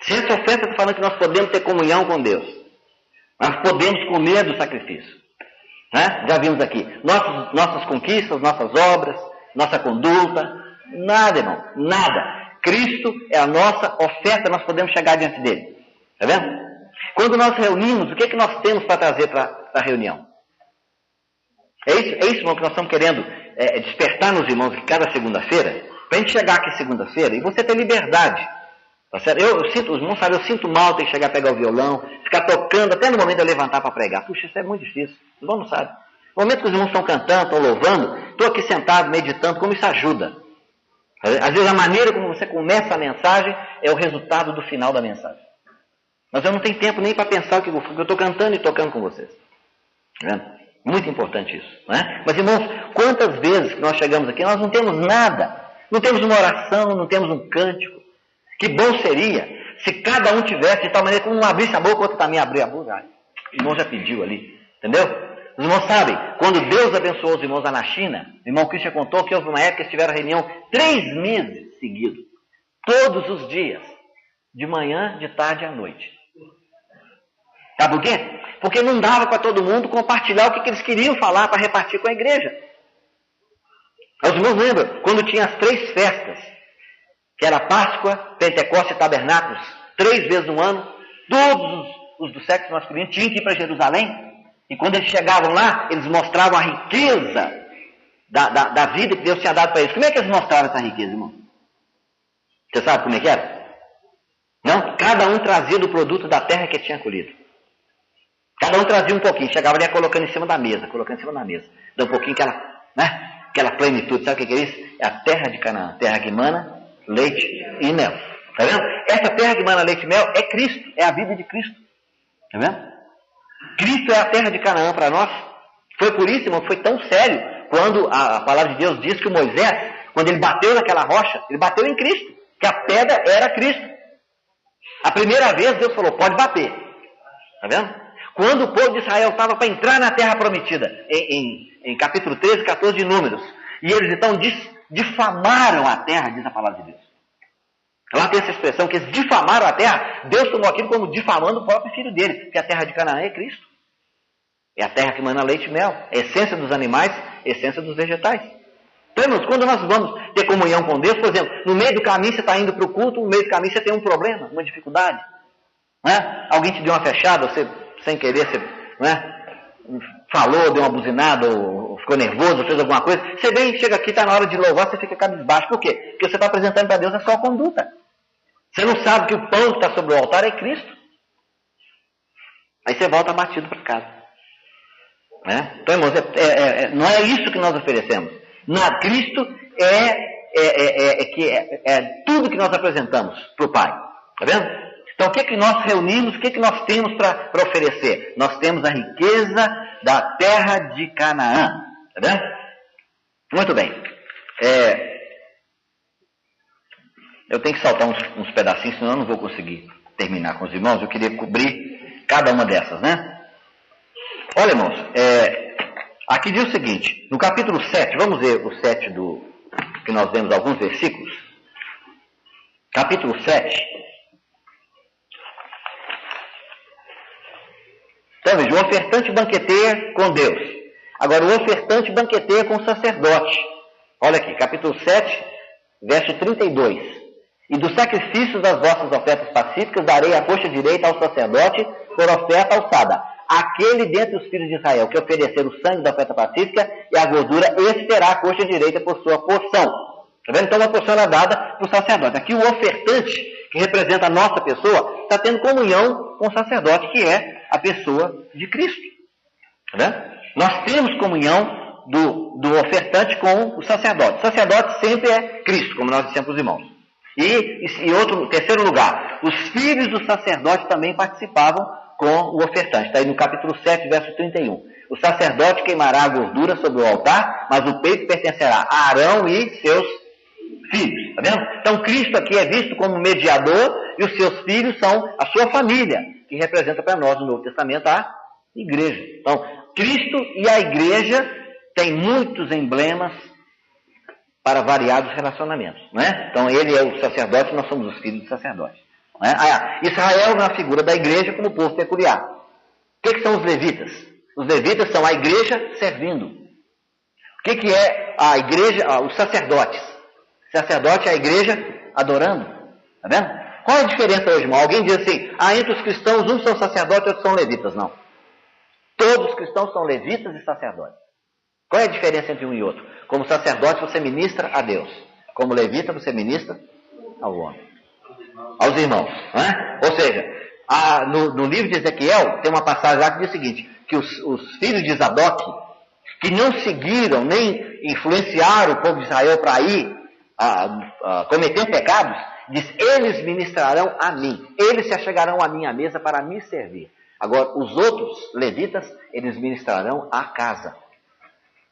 Se essa oferta está falando que nós podemos ter comunhão com Deus. Nós podemos comer do sacrifício. Né? Já vimos aqui. Nossas conquistas, nossas obras, nossa conduta. Nada, irmão. Nada. Cristo é a nossa oferta, nós podemos chegar diante dele. Está vendo? Quando nós reunimos, o que é que nós temos para trazer para a reunião? É isso, irmão, que nós estamos querendo despertar nos irmãos aqui cada segunda-feira, para a gente chegar aqui segunda-feira e você ter liberdade. Tá certo? Eu sinto, os irmãos sabem, eu sinto mal ter que chegar a pegar o violão, ficar tocando até no momento de eu levantar para pregar. Puxa, isso é muito difícil. Os irmãos não sabem. No momento que os irmãos estão cantando, estão louvando, estou aqui sentado, meditando, como isso ajuda. Às vezes a maneira como você começa a mensagem é o resultado do final da mensagem. Mas eu não tenho tempo nem para pensar o que eu estou cantando e tocando com vocês. Tá vendo? Muito importante isso. Não é? Mas, irmãos, quantas vezes que nós chegamos aqui, nós não temos nada. Não temos uma oração, não temos um cântico. Que bom seria se cada um tivesse de tal maneira que um abrisse a boca, o outro também abrir a boca. O irmão já pediu ali. Entendeu? Os irmãos sabem, quando Deus abençoou os irmãos lá na China, o irmão Christian contou que houve uma época que eles tiveram reunião 3 meses seguidos. Todos os dias. De manhã, de tarde e à noite. Sabe por quê? Porque não dava para todo mundo compartilhar o que eles queriam falar para repartir com a igreja. Os irmãos lembram, quando tinha as 3 festas, que era Páscoa, Pentecostes e Tabernáculos, 3 vezes no ano, todos os do sexo masculino tinham que ir para Jerusalém, e quando eles chegavam lá, eles mostravam a riqueza da vida que Deus tinha dado para eles. Como é que eles mostravam essa riqueza, irmão? Você sabe como é que era? Não? Cada um trazia do produto da terra que tinha colhido. Cada um trazia um pouquinho, chegava ali colocando em cima da mesa, dá um pouquinho aquela plenitude. Sabe o que é isso? É a terra de Canaã, terra que mana leite e mel. Está vendo? Essa terra que mana leite e mel é Cristo, é a vida de Cristo. Está vendo? Cristo é a terra de Canaã para nós. Foi por isso, irmão, foi tão sério quando a palavra de Deus diz que o Moisés, quando ele bateu naquela rocha, ele bateu em Cristo, que a pedra era Cristo. A primeira vez Deus falou, pode bater. Está vendo? Quando o povo de Israel estava para entrar na terra prometida, em capítulo 13, 14 de Números, e eles então difamaram a terra, diz a palavra de Deus. Lá tem essa expressão, que eles difamaram a terra, Deus tomou aquilo como difamando o próprio filho dele, porque a terra de Canaã é Cristo. É a terra que mana leite e mel, é a essência dos animais, a essência dos vegetais. Então, irmãos, quando nós vamos ter comunhão com Deus, por exemplo, no meio do caminho você está indo para o culto, no meio do caminho você tem um problema, uma dificuldade. Né? Alguém te deu uma fechada, você, sem querer, você, né, falou, deu uma buzinada, ou ficou nervoso, ou fez alguma coisa. Você vem, chega aqui, está na hora de louvar, você fica cabisbaixo. Por quê? Porque você está apresentando para Deus a sua conduta. Você não sabe que o pão que está sobre o altar é Cristo. Aí você volta batido para casa. Né? Então, irmãos, não é isso que nós oferecemos. Cristo é tudo que nós apresentamos para o Pai. Está vendo? Então, o que é que nós reunimos, o que é que nós temos para oferecer? Nós temos a riqueza da terra de Canaã. Está vendo? Muito bem. Eu tenho que saltar uns pedacinhos, senão eu não vou conseguir terminar com os irmãos. Eu queria cobrir cada uma dessas, né? Olha, irmãos, aqui diz o seguinte, no capítulo 7, vamos ver o 7 que nós vemos alguns versículos. Capítulo 7. Então, veja, o ofertante banqueteia com Deus. Agora, o ofertante banqueteia com o sacerdote. Olha aqui, capítulo 7, verso 32. E dos sacrifícios das vossas ofertas pacíficas darei a coxa direita ao sacerdote por oferta alçada. Aquele dentre os filhos de Israel que oferecer o sangue da oferta pacífica e a gordura, esse terá a coxa direita por sua porção. Tá vendo? Então, uma porção era dada para o sacerdote. Aqui o ofertante, que representa a nossa pessoa, está tendo comunhão com o sacerdote, que é a pessoa de Cristo. Tá vendo? Nós temos comunhão do ofertante com o sacerdote. O sacerdote sempre é Cristo, como nós dissemos para os irmãos. E terceiro lugar, os filhos do sacerdote também participavam com o ofertante. Está aí no capítulo 7, verso 31. O sacerdote queimará a gordura sobre o altar, mas o peito pertencerá a Arão e seus filhos. Está vendo? Então Cristo aqui é visto como mediador e os seus filhos são a sua família, que representa para nós no Novo Testamento a igreja. Então, Cristo e a igreja têm muitos emblemas para variados relacionamentos. Não é? Então ele é o sacerdote e nós somos os filhos do sacerdote. Não é? Israel na figura da igreja como povo peculiar. O que são os levitas? Os levitas são a igreja servindo. O que é a igreja? Os sacerdotes. O sacerdote é a igreja adorando. Está vendo? Qual é a diferença hoje, irmão? Alguém diz assim, entre os cristãos uns são sacerdotes e outros são levitas. Não. Todos os cristãos são levitas e sacerdotes. Qual é a diferença entre um e outro? Como sacerdote você ministra a Deus. Como levita você ministra ao homem. Aos irmãos. Não é? Ou seja, no livro de Ezequiel tem uma passagem lá que diz o seguinte, que os filhos de Zadok, que não seguiram nem influenciaram o povo de Israel para ir cometer pecados, diz, eles ministrarão a mim. Eles se achegarão à minha mesa para me servir. Agora, os outros levitas, eles ministrarão a casa.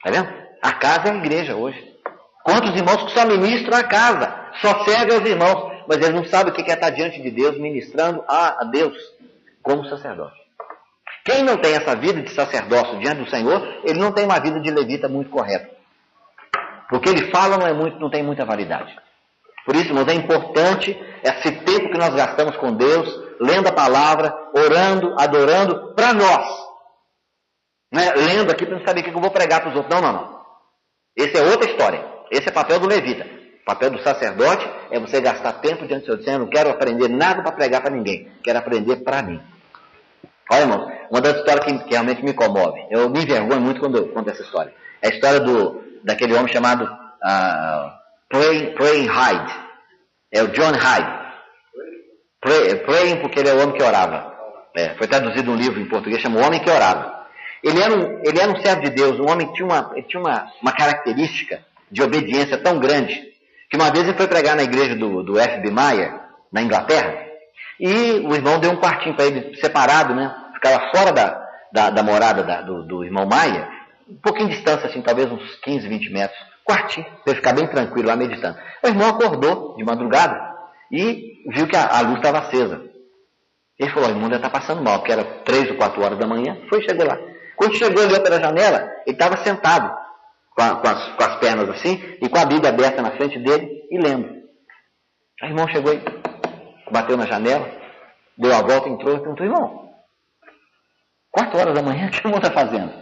Está vendo? A casa é a igreja hoje. Quantos irmãos que só ministram a casa, só servem aos irmãos, mas eles não sabem o que é estar diante de Deus, ministrando a Deus como sacerdote. Quem não tem essa vida de sacerdócio diante do Senhor, ele não tem uma vida de levita muito correta. Porque ele fala não tem muita validade. Por isso, irmãos, é importante esse tempo que nós gastamos com Deus, lendo a palavra, orando, adorando, para nós. Não é lendo aqui para não saber o que eu vou pregar para os outros. Não. Essa é outra história. Esse é o papel do levita. O papel do sacerdote é você gastar tempo diante do Senhor, dizendo, eu não quero aprender nada para pregar para ninguém. Quero aprender para mim. Olha, irmãos, uma das histórias que realmente me comove. Eu me envergonho muito quando eu conto essa história. É a história daquele homem chamado Praying Hyde. É o John Hyde. Praying porque ele é o homem que orava. Foi traduzido um livro em português, chama O Homem que Orava. Ele era um servo de Deus, um homem que tinha uma característica de obediência tão grande, Que uma vez ele foi pregar na igreja do F.B. Meyer, na Inglaterra, e o irmão deu um quartinho para ele separado, né? Ficava fora da morada do irmão Meyer, um pouquinho de distância, assim, talvez uns 15, 20 metros. Quartinho, para ele ficar bem tranquilo lá meditando. O irmão acordou de madrugada e viu que a luz estava acesa. Ele falou, o irmão já está passando mal, porque era 3 ou 4 horas da manhã. Chegou lá. Quando chegou, olhou pela janela, ele estava sentado, com as pernas assim, e com a Bíblia aberta na frente dele, e lendo. Aí o irmão chegou aí, bateu na janela, deu a volta, entrou e perguntou, irmão, 4 horas da manhã, o que o irmão está fazendo?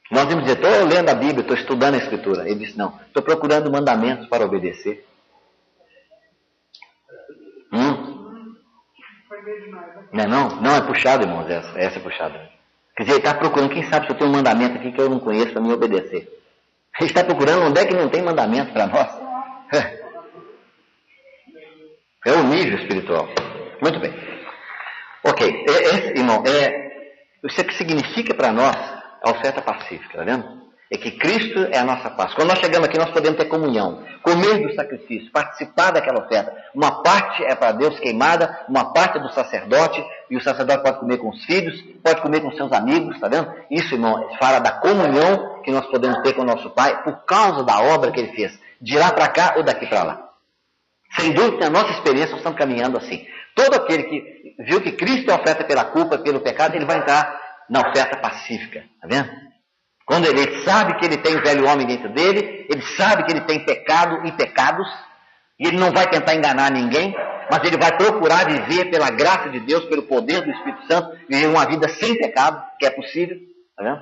Nós vimos dizer, estou lendo a Bíblia, estou estudando a Escritura. Ele disse, não, estou procurando mandamentos para obedecer. Não é puxado, irmãos, essa é puxada. Quer dizer, ele está procurando, quem sabe se eu tenho um mandamento aqui que eu não conheço para me obedecer. Ele está procurando onde é que não tem mandamento para nós. É o nível espiritual. Muito bem. Ok, irmão, isso é que significa para nós a oferta pacífica, tá vendo? É que Cristo é a nossa paz. Quando nós chegamos aqui, nós podemos ter comunhão, comer do sacrifício, participar daquela oferta. Uma parte é para Deus queimada, uma parte é do sacerdote, e o sacerdote pode comer com os filhos, pode comer com seus amigos, tá vendo? Isso, irmão, fala da comunhão que nós podemos ter com o nosso Pai, por causa da obra que Ele fez, de lá para cá ou daqui para lá. Sem dúvida, na nossa experiência, nós estamos caminhando assim. Todo aquele que viu que Cristo é a oferta pela culpa, pelo pecado, ele vai entrar na oferta pacífica, tá vendo? Quando ele sabe que ele tem o velho homem dentro dele, ele sabe que ele tem pecado e pecados, e ele não vai tentar enganar ninguém, mas ele vai procurar viver pela graça de Deus, pelo poder do Espírito Santo, viver uma vida sem pecado, que é possível, tá vendo?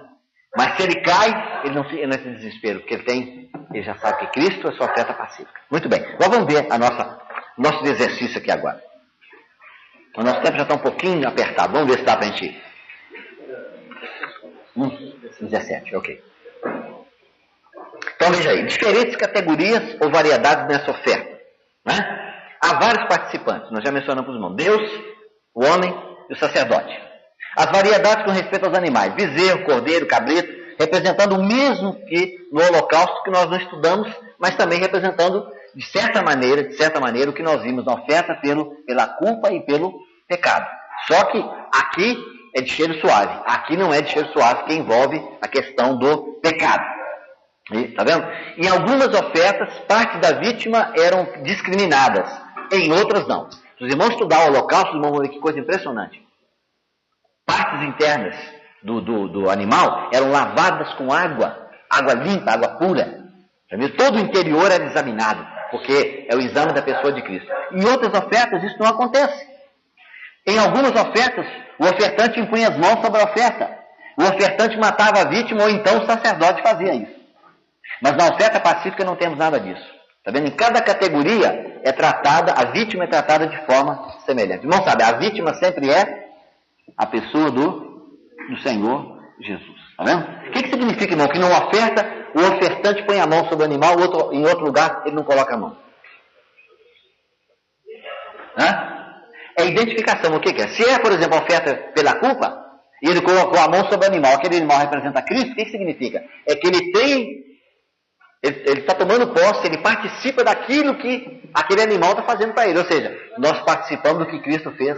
Mas se ele cai, ele não se desespera, porque ele já sabe que Cristo é sua oferta pacífica. Muito bem, agora vamos ver nosso exercício aqui agora. O nosso tempo já está um pouquinho apertado, vamos ver se dá para a gente ir. 17, ok. Então veja aí, diferentes categorias ou variedades nessa oferta, né? Há vários participantes, nós já mencionamos os irmãos, Deus, o homem e o sacerdote. As variedades com respeito aos animais, bezerro, cordeiro, cabrito, representando o mesmo que no holocausto que nós não estudamos, mas também representando, de certa maneira, o que nós vimos na oferta pela culpa e pelo pecado. Só que aqui é de cheiro suave. Aqui não é de cheiro suave, que envolve a questão do pecado. Está vendo? Em algumas ofertas, partes da vítima eram discriminadas. Em outras, não. Se os irmãos estudar o holocausto, os irmãos vão ver que coisa impressionante. Partes internas do animal eram lavadas com água limpa, água pura. Todo o interior era examinado, porque é o exame da pessoa de Cristo. Em outras ofertas, isso não acontece. Em algumas ofertas, o ofertante impunha as mãos sobre a oferta. O ofertante matava a vítima, ou então o sacerdote fazia isso. Mas na oferta pacífica não temos nada disso. Está vendo? Em cada categoria a vítima é tratada de forma semelhante. Não sabe, a vítima sempre é a pessoa do Senhor Jesus. Está vendo? O que significa, irmão? Que numa oferta, o ofertante põe a mão sobre o animal, em outro lugar ele não coloca a mão. É identificação. O que é? Se é, por exemplo, a oferta pela culpa, e ele colocou a mão sobre o animal, aquele animal representa Cristo, o que significa? É que ele está tomando posse, ele participa daquilo que aquele animal está fazendo para ele. Ou seja, nós participamos do que Cristo fez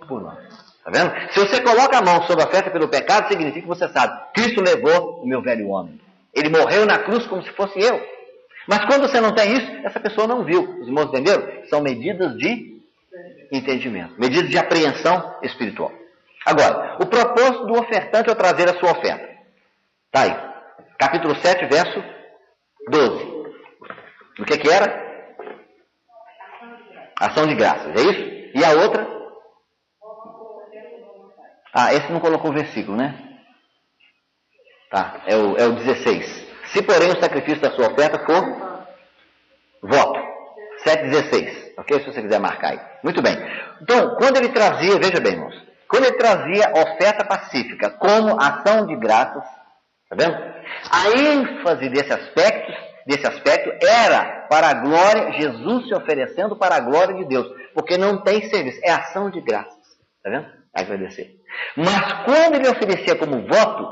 por nós. Está vendo? Se você coloca a mão sobre a oferta pelo pecado, significa que você sabe, Cristo levou o meu velho homem. Ele morreu na cruz como se fosse eu. Mas quando você não tem isso, essa pessoa não viu. Os irmãos entenderam? São medidas de entendimento, medidas de apreensão espiritual. Agora, o propósito do ofertante é trazer a sua oferta. Está aí. Capítulo 7, verso 12. O que era? Ação de graças, é isso? E a outra? Esse não colocou o versículo, né? Tá, é o 16. Se porém o sacrifício da sua oferta for voto. 7,16. Ok? Se você quiser marcar aí. Muito bem. Então, quando ele trazia, veja bem, irmãos, quando ele trazia oferta pacífica como ação de graças, tá vendo? A ênfase desse aspecto era para a glória, Jesus se oferecendo para a glória de Deus, porque não tem serviço, é ação de graças, tá vendo? Agradecer. Mas quando ele oferecia como voto,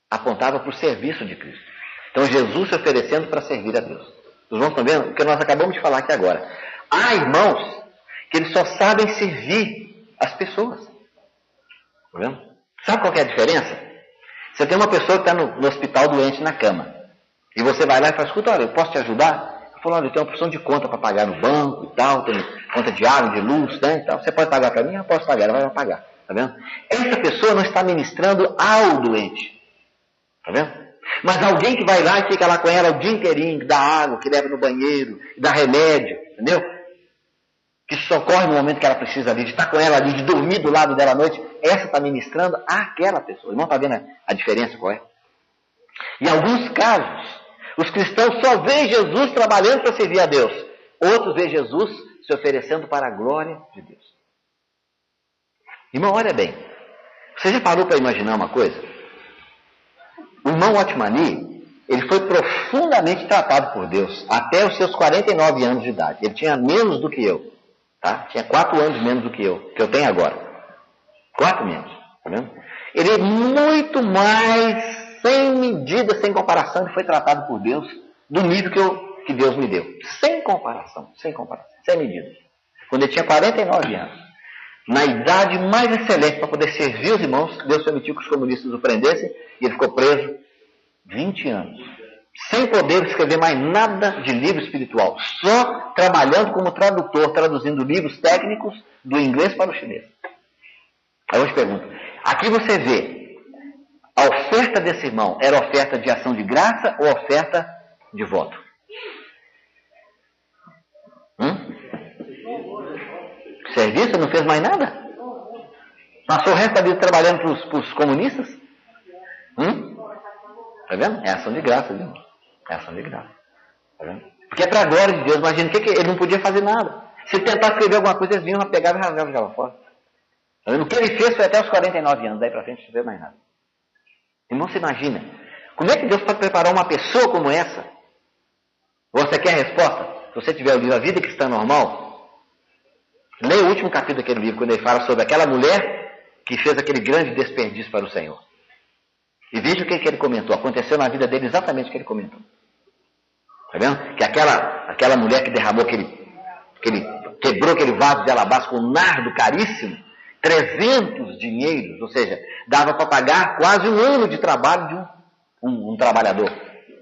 apontava para o serviço de Cristo. Então Jesus se oferecendo para servir a Deus. Os irmãos estão vendo o que nós acabamos de falar aqui agora. Há irmãos que eles só sabem servir as pessoas. Está vendo? Sabe qual que é a diferença? Você tem uma pessoa que está no hospital doente na cama. E você vai lá e fala, escuta, olha, eu posso te ajudar? Eu falo, olha, eu tenho uma porção de conta para pagar no banco e tal, tem conta de água, de luz, né, e tal. Você pode pagar para mim? Eu posso pagar, ela vai pagar. Tá vendo? Essa pessoa não está ministrando ao doente. Tá vendo? Mas alguém que vai lá e fica lá com ela o dia inteirinho, que dá água, que leva no banheiro, que dá remédio, entendeu? Que socorre no momento que ela precisa ali, de estar com ela ali, de dormir do lado dela à noite, essa está ministrando àquela pessoa. O irmão está vendo a diferença qual é? Em alguns casos, os cristãos só veem Jesus trabalhando para servir a Deus. Outros veem Jesus se oferecendo para a glória de Deus. Irmão, olha bem. Você já parou para imaginar uma coisa? O irmão Watmani, ele foi profundamente tratado por Deus até os seus 49 anos de idade. Ele tinha menos do que eu. Tá? Tinha 4 anos menos do que eu tenho agora. 4 menos. Tá vendo? Ele muito mais, sem medida, sem comparação, ele foi tratado por Deus do nível que Deus me deu. Sem comparação, sem medida. Quando ele tinha 49 anos, na idade mais excelente para poder servir os irmãos, Deus permitiu que os comunistas o prendessem e ele ficou preso 20 anos. Sem poder escrever mais nada de livro espiritual, só trabalhando como tradutor, traduzindo livros técnicos do inglês para o chinês. Aí eu te pergunto, aqui você vê, a oferta desse irmão era oferta de ação de graça ou oferta de voto? Serviço? Não fez mais nada? Passou o resto da vida trabalhando para os comunistas? Tá vendo? É ação de graça, viu? É ação de graça. Tá vendo? Porque é para a glória de Deus. Imagina que ele não podia fazer nada. Se tentar escrever alguma coisa, eles vinham, pegavam e rasgavam já lá fora. Tá vendo? O que ele fez foi até os 49 anos. Daí para frente não fez mais nada. Irmão, você imagina. Como é que Deus pode preparar uma pessoa como essa? Você quer a resposta? Se você tiver o livro A Vida Cristã Normal, leia o último capítulo daquele livro, quando ele fala sobre aquela mulher que fez aquele grande desperdício para o Senhor. E veja o que ele comentou. Aconteceu na vida dele exatamente o que ele comentou. Está vendo? Que aquela mulher que derramou quebrou aquele vaso de alabastro com um nardo caríssimo, 300 dinheiros, ou seja, dava para pagar quase um ano de trabalho de um trabalhador.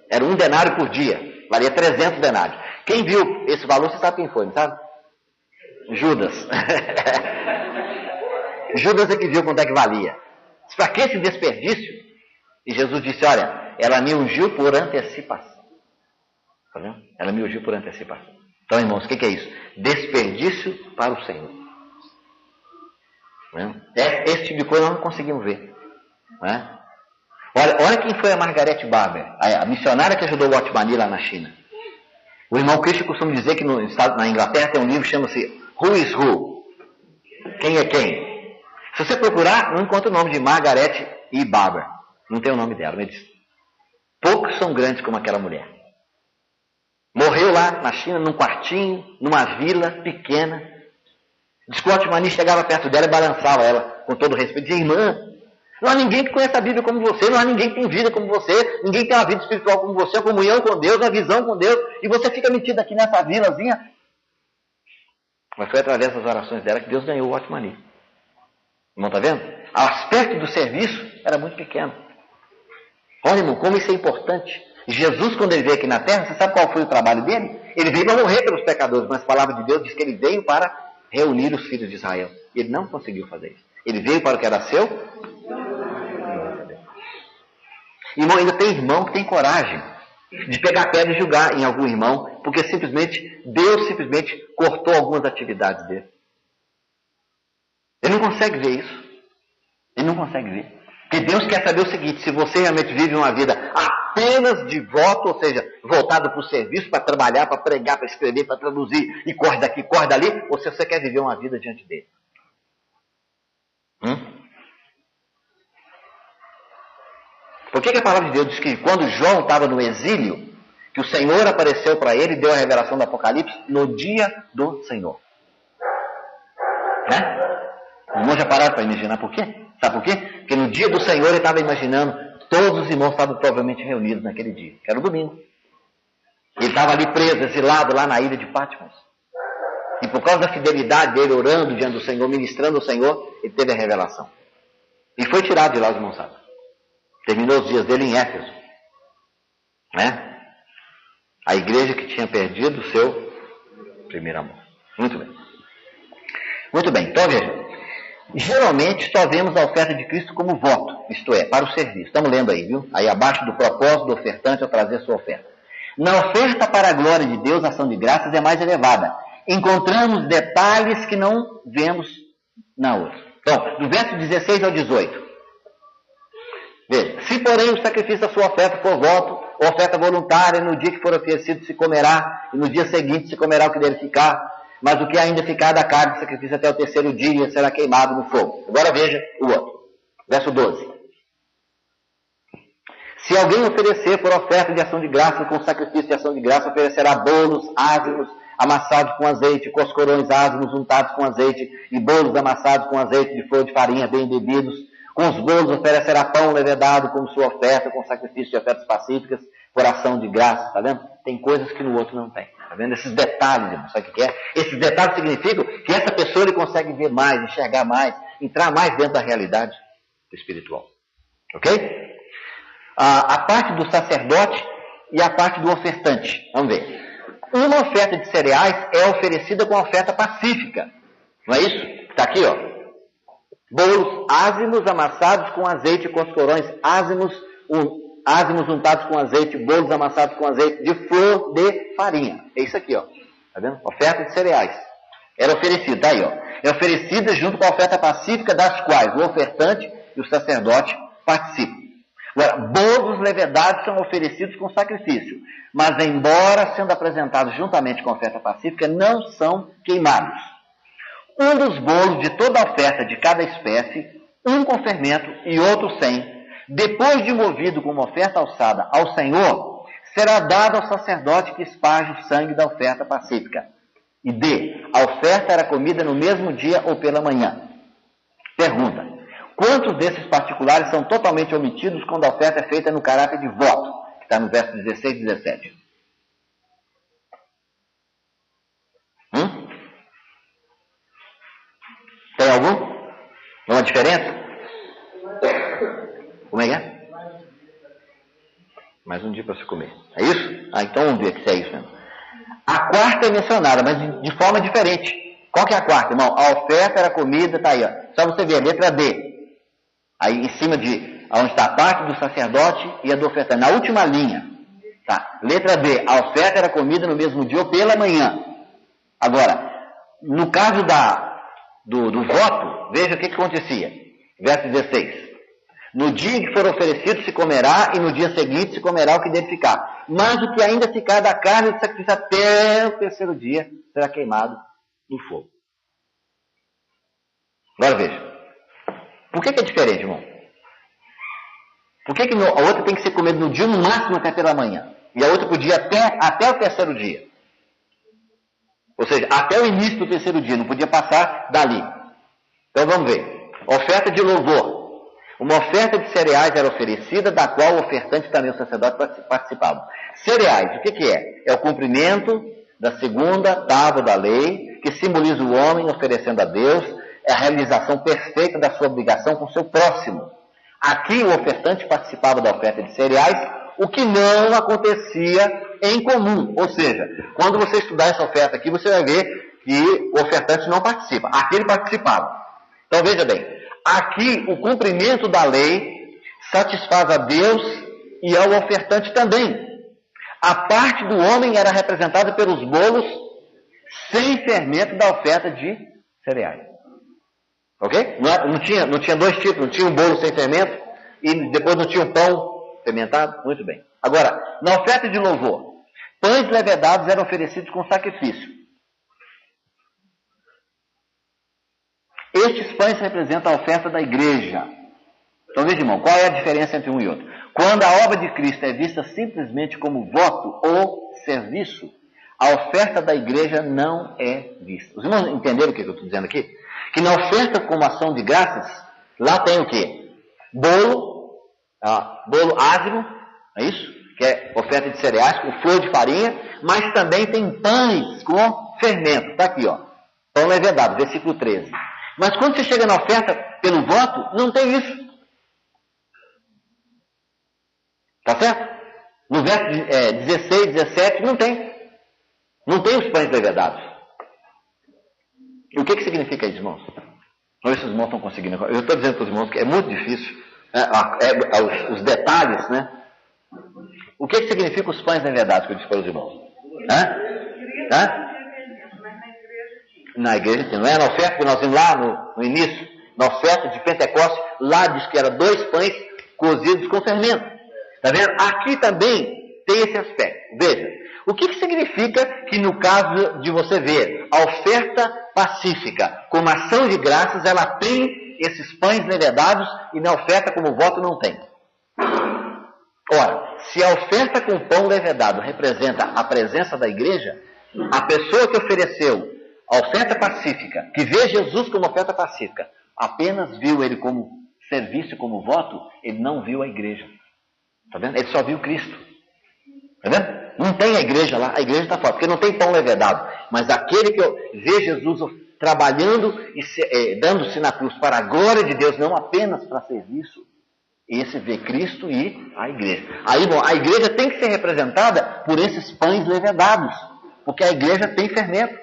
Era 1 denário por dia, valia 300 denários. Quem viu esse valor, você sabe quem foi, não sabe? Judas. Judas é que viu quanto é que valia. Para que esse desperdício? E Jesus disse, olha, ela me ungiu por antecipação. Tá vendo? Ela me ungiu por antecipação. Então, irmãos, o que é isso? Desperdício para o Senhor. Tá vendo? Esse tipo de coisa nós não conseguimos ver. Não é? Olha quem foi a Margaret Barber, a missionária que ajudou o Watmani lá na China. O irmão Christian costuma dizer que na Inglaterra tem um livro que chama-se Who is Who? Quem é quem? Se você procurar, não encontra o nome de Margaret E. Barber. Não tem o nome dela, mas diz, poucos são grandes como aquela mulher. Morreu lá na China, num quartinho, numa vila pequena. Diz que o Watmani chegava perto dela e balançava ela, com todo respeito, dizia, irmã, não há ninguém que conheça a Bíblia como você, não há ninguém que tem vida como você, ninguém tem uma vida espiritual como você, a comunhão com Deus, a visão com Deus, e você fica metido aqui nessa vilazinha. Mas foi através das orações dela que Deus ganhou o Watmani. Irmão, está vendo? O aspecto do serviço era muito pequeno. Olha, irmão, como isso é importante. Jesus, quando ele veio aqui na terra, você sabe qual foi o trabalho dele? Ele veio para morrer pelos pecadores, mas a palavra de Deus diz que ele veio para reunir os filhos de Israel. E ele não conseguiu fazer isso. Ele veio para o que era seu. Irmão, ainda tem irmão que tem coragem de pegar a pedra e julgar em algum irmão, porque Deus simplesmente cortou algumas atividades dele. Ele não consegue ver isso. Ele não consegue ver. Porque Deus quer saber o seguinte, se você realmente vive uma vida apenas de voto, ou seja, voltado para o serviço, para trabalhar, para pregar, para escrever, para traduzir, e corre daqui, corre dali, ou se você quer viver uma vida diante dele. Por que a palavra de Deus diz que quando João estava no exílio, que o Senhor apareceu para ele e deu a revelação do Apocalipse no dia do Senhor? Né? Os irmãos já pararam para imaginar por quê? Sabe por quê? Porque no dia do Senhor ele estava imaginando, todos os irmãos estavam provavelmente reunidos naquele dia, que era o domingo. Ele estava ali preso, exilado lá na ilha de Patmos. E por causa da fidelidade dele, orando diante do Senhor, ministrando ao Senhor, ele teve a revelação. E foi tirado de lá, os irmãos sabem. Terminou os dias dele em Éfeso. Né? A igreja que tinha perdido o seu primeiro amor. Muito bem. Muito bem, então veja. Geralmente só vemos a oferta de Cristo como voto, isto é, para o serviço. Estamos lendo aí, viu? Aí abaixo do propósito do ofertante ao trazer sua oferta. Na oferta para a glória de Deus, a ação de graças é mais elevada. Encontramos detalhes que não vemos na outra. Então, do verso 16 ao 18. Veja, se porém o sacrifício da sua oferta for voto, ou oferta voluntária, no dia que for oferecido se comerá, e no dia seguinte se comerá o que dele ficar, mas o que ainda ficar da carne do sacrifício até o terceiro dia será queimado no fogo. Agora veja o outro. Verso 12. Se alguém oferecer por oferta de ação de graça, com sacrifício de ação de graça, oferecerá bolos ázimos, amassados com azeite, coscorões ázimos untados com azeite, e bolos amassados com azeite de flor de farinha bem bebidos. Com os bolos oferecerá pão levedado como sua oferta, com sacrifício de ofertas pacíficas, por ação de graça. Está vendo? Tem coisas que no outro não tem. Está vendo? Esses detalhes, irmão, sabe o que é? Esses detalhes significam que essa pessoa ele consegue ver mais, enxergar mais, entrar mais dentro da realidade espiritual. Ok? A parte do sacerdote e a parte do ofertante. Vamos ver. Uma oferta de cereais é oferecida com oferta pacífica. Não é isso? Está aqui, ó. Bolos ázimos amassados com azeite e coscorões ázimos untados com azeite, bolos amassados com azeite de flor de farinha. É isso aqui, ó. Tá vendo? Oferta de cereais. Era oferecida, tá aí, ó. É oferecida junto com a oferta pacífica, das quais o ofertante e o sacerdote participam. Agora, bolos levedados são oferecidos com sacrifício, mas embora sendo apresentados juntamente com a oferta pacífica, não são queimados. Um dos bolos de toda a oferta de cada espécie, um com fermento e outro sem, depois de movido com uma oferta alçada ao Senhor, será dado ao sacerdote que esparge o sangue da oferta pacífica. E D. A oferta era comida no mesmo dia ou pela manhã. Pergunta. Quantos desses particulares são totalmente omitidos quando a oferta é feita no caráter de voto? Que está no verso 16 e 17. Tem algum? Uma diferença? Como é que é? Mais um dia para se comer. É isso? Então vamos ver se é isso mesmo. A quarta é mencionada, mas de forma diferente. Qual que é a quarta, irmão? A oferta era comida, está aí, ó. Só você ver, a letra D. Aí em cima de onde está a parte do sacerdote e a do ofertante. Na última linha. Tá? Letra D. A oferta era comida no mesmo dia ou pela manhã. Agora, no caso do voto, veja o que acontecia. Verso 16. No dia em que for oferecido se comerá, e no dia seguinte se comerá o que deve ficar. Mas o que ainda ficar da carne do sacrifício até o terceiro dia será queimado no fogo. Agora veja. Por que é diferente, irmão? Por que a outra tem que ser comida no dia, no máximo até pela manhã? E a outra podia até o terceiro dia? Ou seja, até o início do terceiro dia, não podia passar dali. Então vamos ver. Oferta de louvor. Uma oferta de cereais era oferecida, da qual o ofertante e também o sacerdote participavam. Cereais, o que é? É o cumprimento da segunda tábua da lei, que simboliza o homem oferecendo a Deus, é a realização perfeita da sua obrigação com o seu próximo. Aqui o ofertante participava da oferta de cereais, o que não acontecia em comum. Ou seja, quando você estudar essa oferta aqui, você vai ver que o ofertante não participa. Aqui ele participava. Então veja bem, aqui o cumprimento da lei satisfaz a Deus e ao ofertante também. A parte do homem era representada pelos bolos sem fermento da oferta de cereais. Ok? Não tinha dois tipos, não tinha um bolo sem fermento e depois não tinha um pão fermentado? Muito bem. Agora, na oferta de louvor, pães levedados eram oferecidos com sacrifício. Estes pães representam a oferta da igreja. Então veja, irmão, qual é a diferença entre um e outro? Quando a obra de Cristo é vista simplesmente como voto ou serviço, a oferta da igreja não é vista. Os irmãos entenderam o que eu estou dizendo aqui? Que na oferta como ação de graças, lá tem o quê? Bolo ázimo, é isso? que é oferta de cereais com flor de farinha, mas também tem pães com fermento. Está aqui, ó. Pão levedado, versículo 13. Mas quando você chega na oferta pelo voto, não tem isso. Tá certo? No verso 16, 17, não tem. Não tem os pães levedados. E o que significa isso, irmãos? Não, esses irmãos estão conseguindo. Eu estou dizendo para os irmãos que é muito difícil. Os detalhes, né? O que significa os pães levedados que eu disse para os irmãos? Na igreja, não é na oferta que nós vimos lá no início, na oferta de Pentecostes, lá diz que eram 2 pães cozidos com fermento. Está vendo? Aqui também tem esse aspecto. Veja, o que significa que no caso de você ver a oferta pacífica como ação de graças, ela tem esses pães levedados e na oferta como voto não tem? Ora, se a oferta com pão levedado representa a presença da igreja, a pessoa que ofereceu a oferta pacífica, que vê Jesus como oferta pacífica, apenas viu ele como serviço, como voto, ele não viu a igreja. Está vendo? Ele só viu Cristo. Está vendo? Não tem a igreja lá, a igreja está fora, porque não tem pão levedado. Mas aquele que vê Jesus trabalhando e dando-se na cruz para a glória de Deus, não apenas para serviço, esse vê Cristo e a igreja. Aí, bom, a igreja tem que ser representada por esses pães levedados, porque a igreja tem fermento.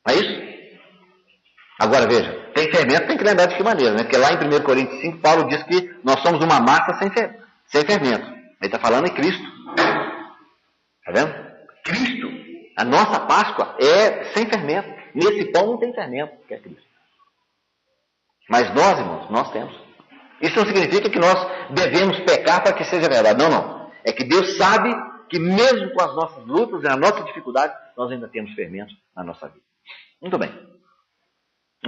É isso? Agora veja, tem fermento, tem que lembrar de que maneira, né? Porque lá em 1 Coríntios 5, Paulo diz que nós somos uma massa sem fermento. Ele está falando em Cristo. Está vendo? Cristo, a nossa Páscoa é sem fermento. Nesse pão não tem fermento, que é Cristo. Mas nós, irmãos, nós temos. Isso não significa que nós devemos pecar para que seja verdade. Não, não. É que Deus sabe que mesmo com as nossas lutas e a nossa dificuldade, nós ainda temos fermento na nossa vida. Muito bem.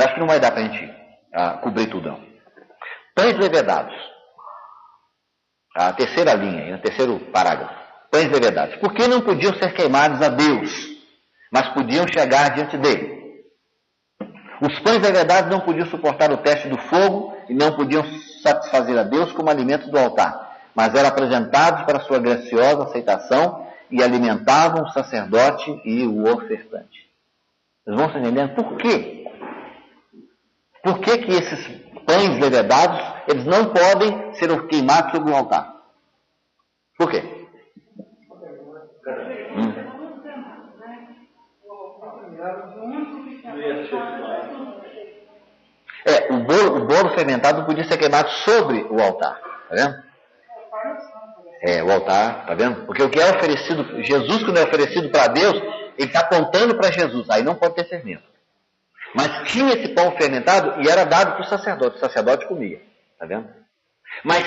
Acho que não vai dar para a gente cobrir tudo, não. Pães levedados. A terceira linha, o terceiro parágrafo. Pães levedados. Por que não podiam ser queimados a Deus, mas podiam chegar diante dele? Os pães levedados não podiam suportar o teste do fogo e não podiam satisfazer a Deus como alimentos do altar, mas eram apresentados para sua graciosa aceitação e alimentavam o sacerdote e o ofertante. Vocês vão se entendendo por quê? Por que esses pães levedados, eles não podem ser queimados sobre o altar? Por quê? O bolo fermentado não podia ser queimado sobre o altar. Está vendo? O altar, está vendo? Porque o que é oferecido, Jesus quando é oferecido para Deus, ele está apontando para Jesus, aí não pode ter fermento. Mas tinha esse pão fermentado e era dado para o sacerdote comia, está vendo? Mas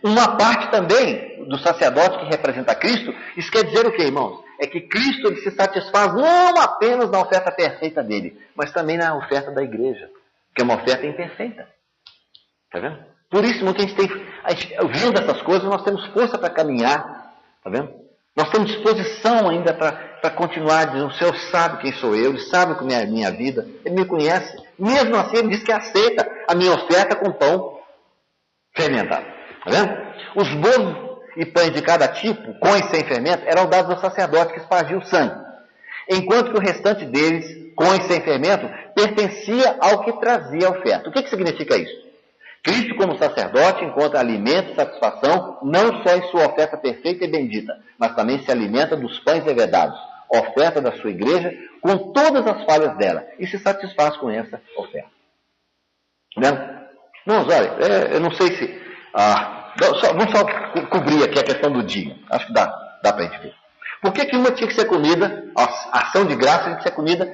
uma parte também do sacerdote que representa Cristo, isso quer dizer o quê, irmãos? É que Cristo ele se satisfaz não apenas na oferta perfeita dele, mas também na oferta da igreja, que é uma oferta imperfeita. Está vendo? Por isso que a gente vendo essas coisas, nós temos força para caminhar, está vendo? Nós temos disposição ainda para continuar dizendo, o Senhor sabe quem sou eu, Ele sabe como é a minha vida, Ele me conhece. Mesmo assim, Ele diz que aceita a minha oferta com pão fermentado. Está vendo? Os bolos e pães de cada tipo, com e sem fermento, eram dados ao sacerdote que espargia o sangue. Enquanto que o restante deles, com e sem fermento, pertencia ao que trazia a oferta. O que significa isso? Cristo, como sacerdote, encontra alimento e satisfação não só em sua oferta perfeita e bendita, mas também se alimenta dos pães levedados, oferta da sua igreja, com todas as falhas dela, e se satisfaz com essa oferta. Irmãos, olha, eu não sei se... vamos só cobrir aqui a questão do dia. Acho que dá para a gente ver. Por que uma tinha que ser comida, a ação de graça tinha que ser comida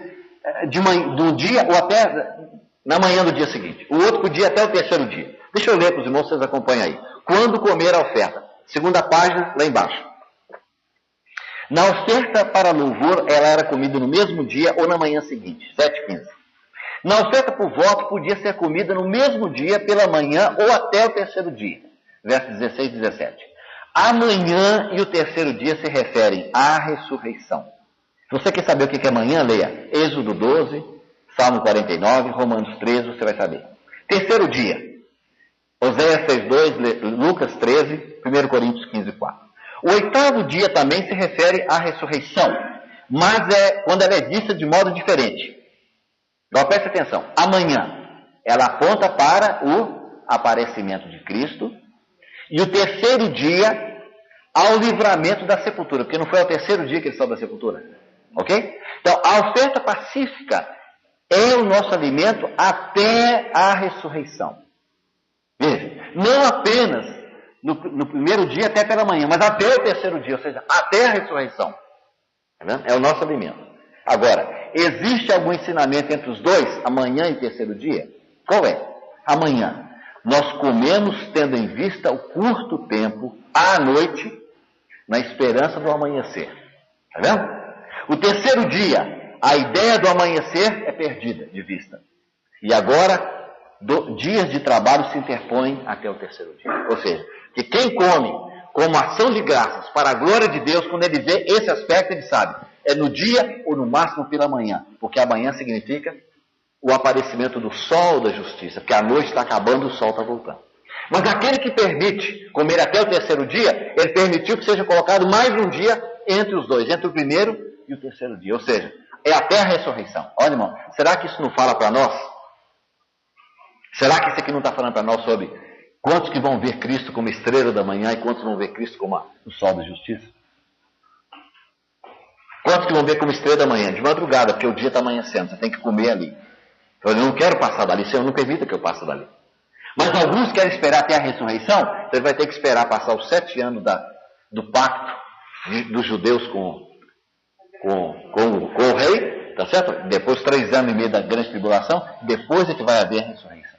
de um dia ou até na manhã do dia seguinte? O outro podia até o terceiro dia. Deixa eu ler para os irmãos, vocês acompanham aí. Quando comer a oferta? Segunda página, lá embaixo. Na oferta para louvor, ela era comida no mesmo dia ou na manhã seguinte, 7h15. Na oferta por voto, podia ser comida no mesmo dia, pela manhã ou até o terceiro dia. Versos 16 e 17. A manhã e o terceiro dia se referem à ressurreição. Se você quer saber o que é manhã, leia Êxodo 12, Salmo 49, Romanos 13, você vai saber. Terceiro dia. Oséias 6,2, Lucas 13, 1 Coríntios 15,4. O oitavo dia também se refere à ressurreição, mas é quando ela é vista de modo diferente. Então preste atenção, amanhã ela aponta para o aparecimento de Cristo, e o terceiro dia ao livramento da sepultura, porque não foi ao terceiro dia que ele saiu da sepultura, ok? Então a oferta pacífica é o nosso alimento até a ressurreição. Veja, não apenas no primeiro dia até pela manhã, mas até o terceiro dia, ou seja, até a ressurreição. Tá vendo? É o nosso alimento. Agora, existe algum ensinamento entre os dois, amanhã e terceiro dia? Qual é? Amanhã, nós comemos tendo em vista o curto tempo, à noite, na esperança do amanhecer. Tá vendo? O terceiro dia, a ideia do amanhecer é perdida de vista. E agora, dias de trabalho se interpõem até o terceiro dia. Ou seja, que quem come como ação de graças para a glória de Deus, quando ele vê esse aspecto, ele sabe, é no dia ou no máximo pela manhã, porque amanhã significa o aparecimento do sol da justiça, porque a noite está acabando, o sol está voltando. Mas aquele que permite comer até o terceiro dia, ele permitiu que seja colocado mais um dia entre os dois, entre o primeiro e o terceiro dia, ou seja, é até a ressurreição. Olha, irmão, será que isso não fala para nós? Será que isso aqui não está falando para nós sobre quantos que vão ver Cristo como estrela da manhã e quantos vão ver Cristo como o sol da justiça? Quantos que vão ver como estrela da manhã? De madrugada, porque o dia está amanhecendo, você tem que comer ali. Então, eu não quero passar dali, Senhor, não permita que eu passe dali. Mas alguns querem esperar até a ressurreição, então ele vai ter que esperar passar os 7 anos do pacto dos judeus com o rei, tá certo? Depois 3 anos e meio da grande tribulação, depois é que vai haver a ressurreição.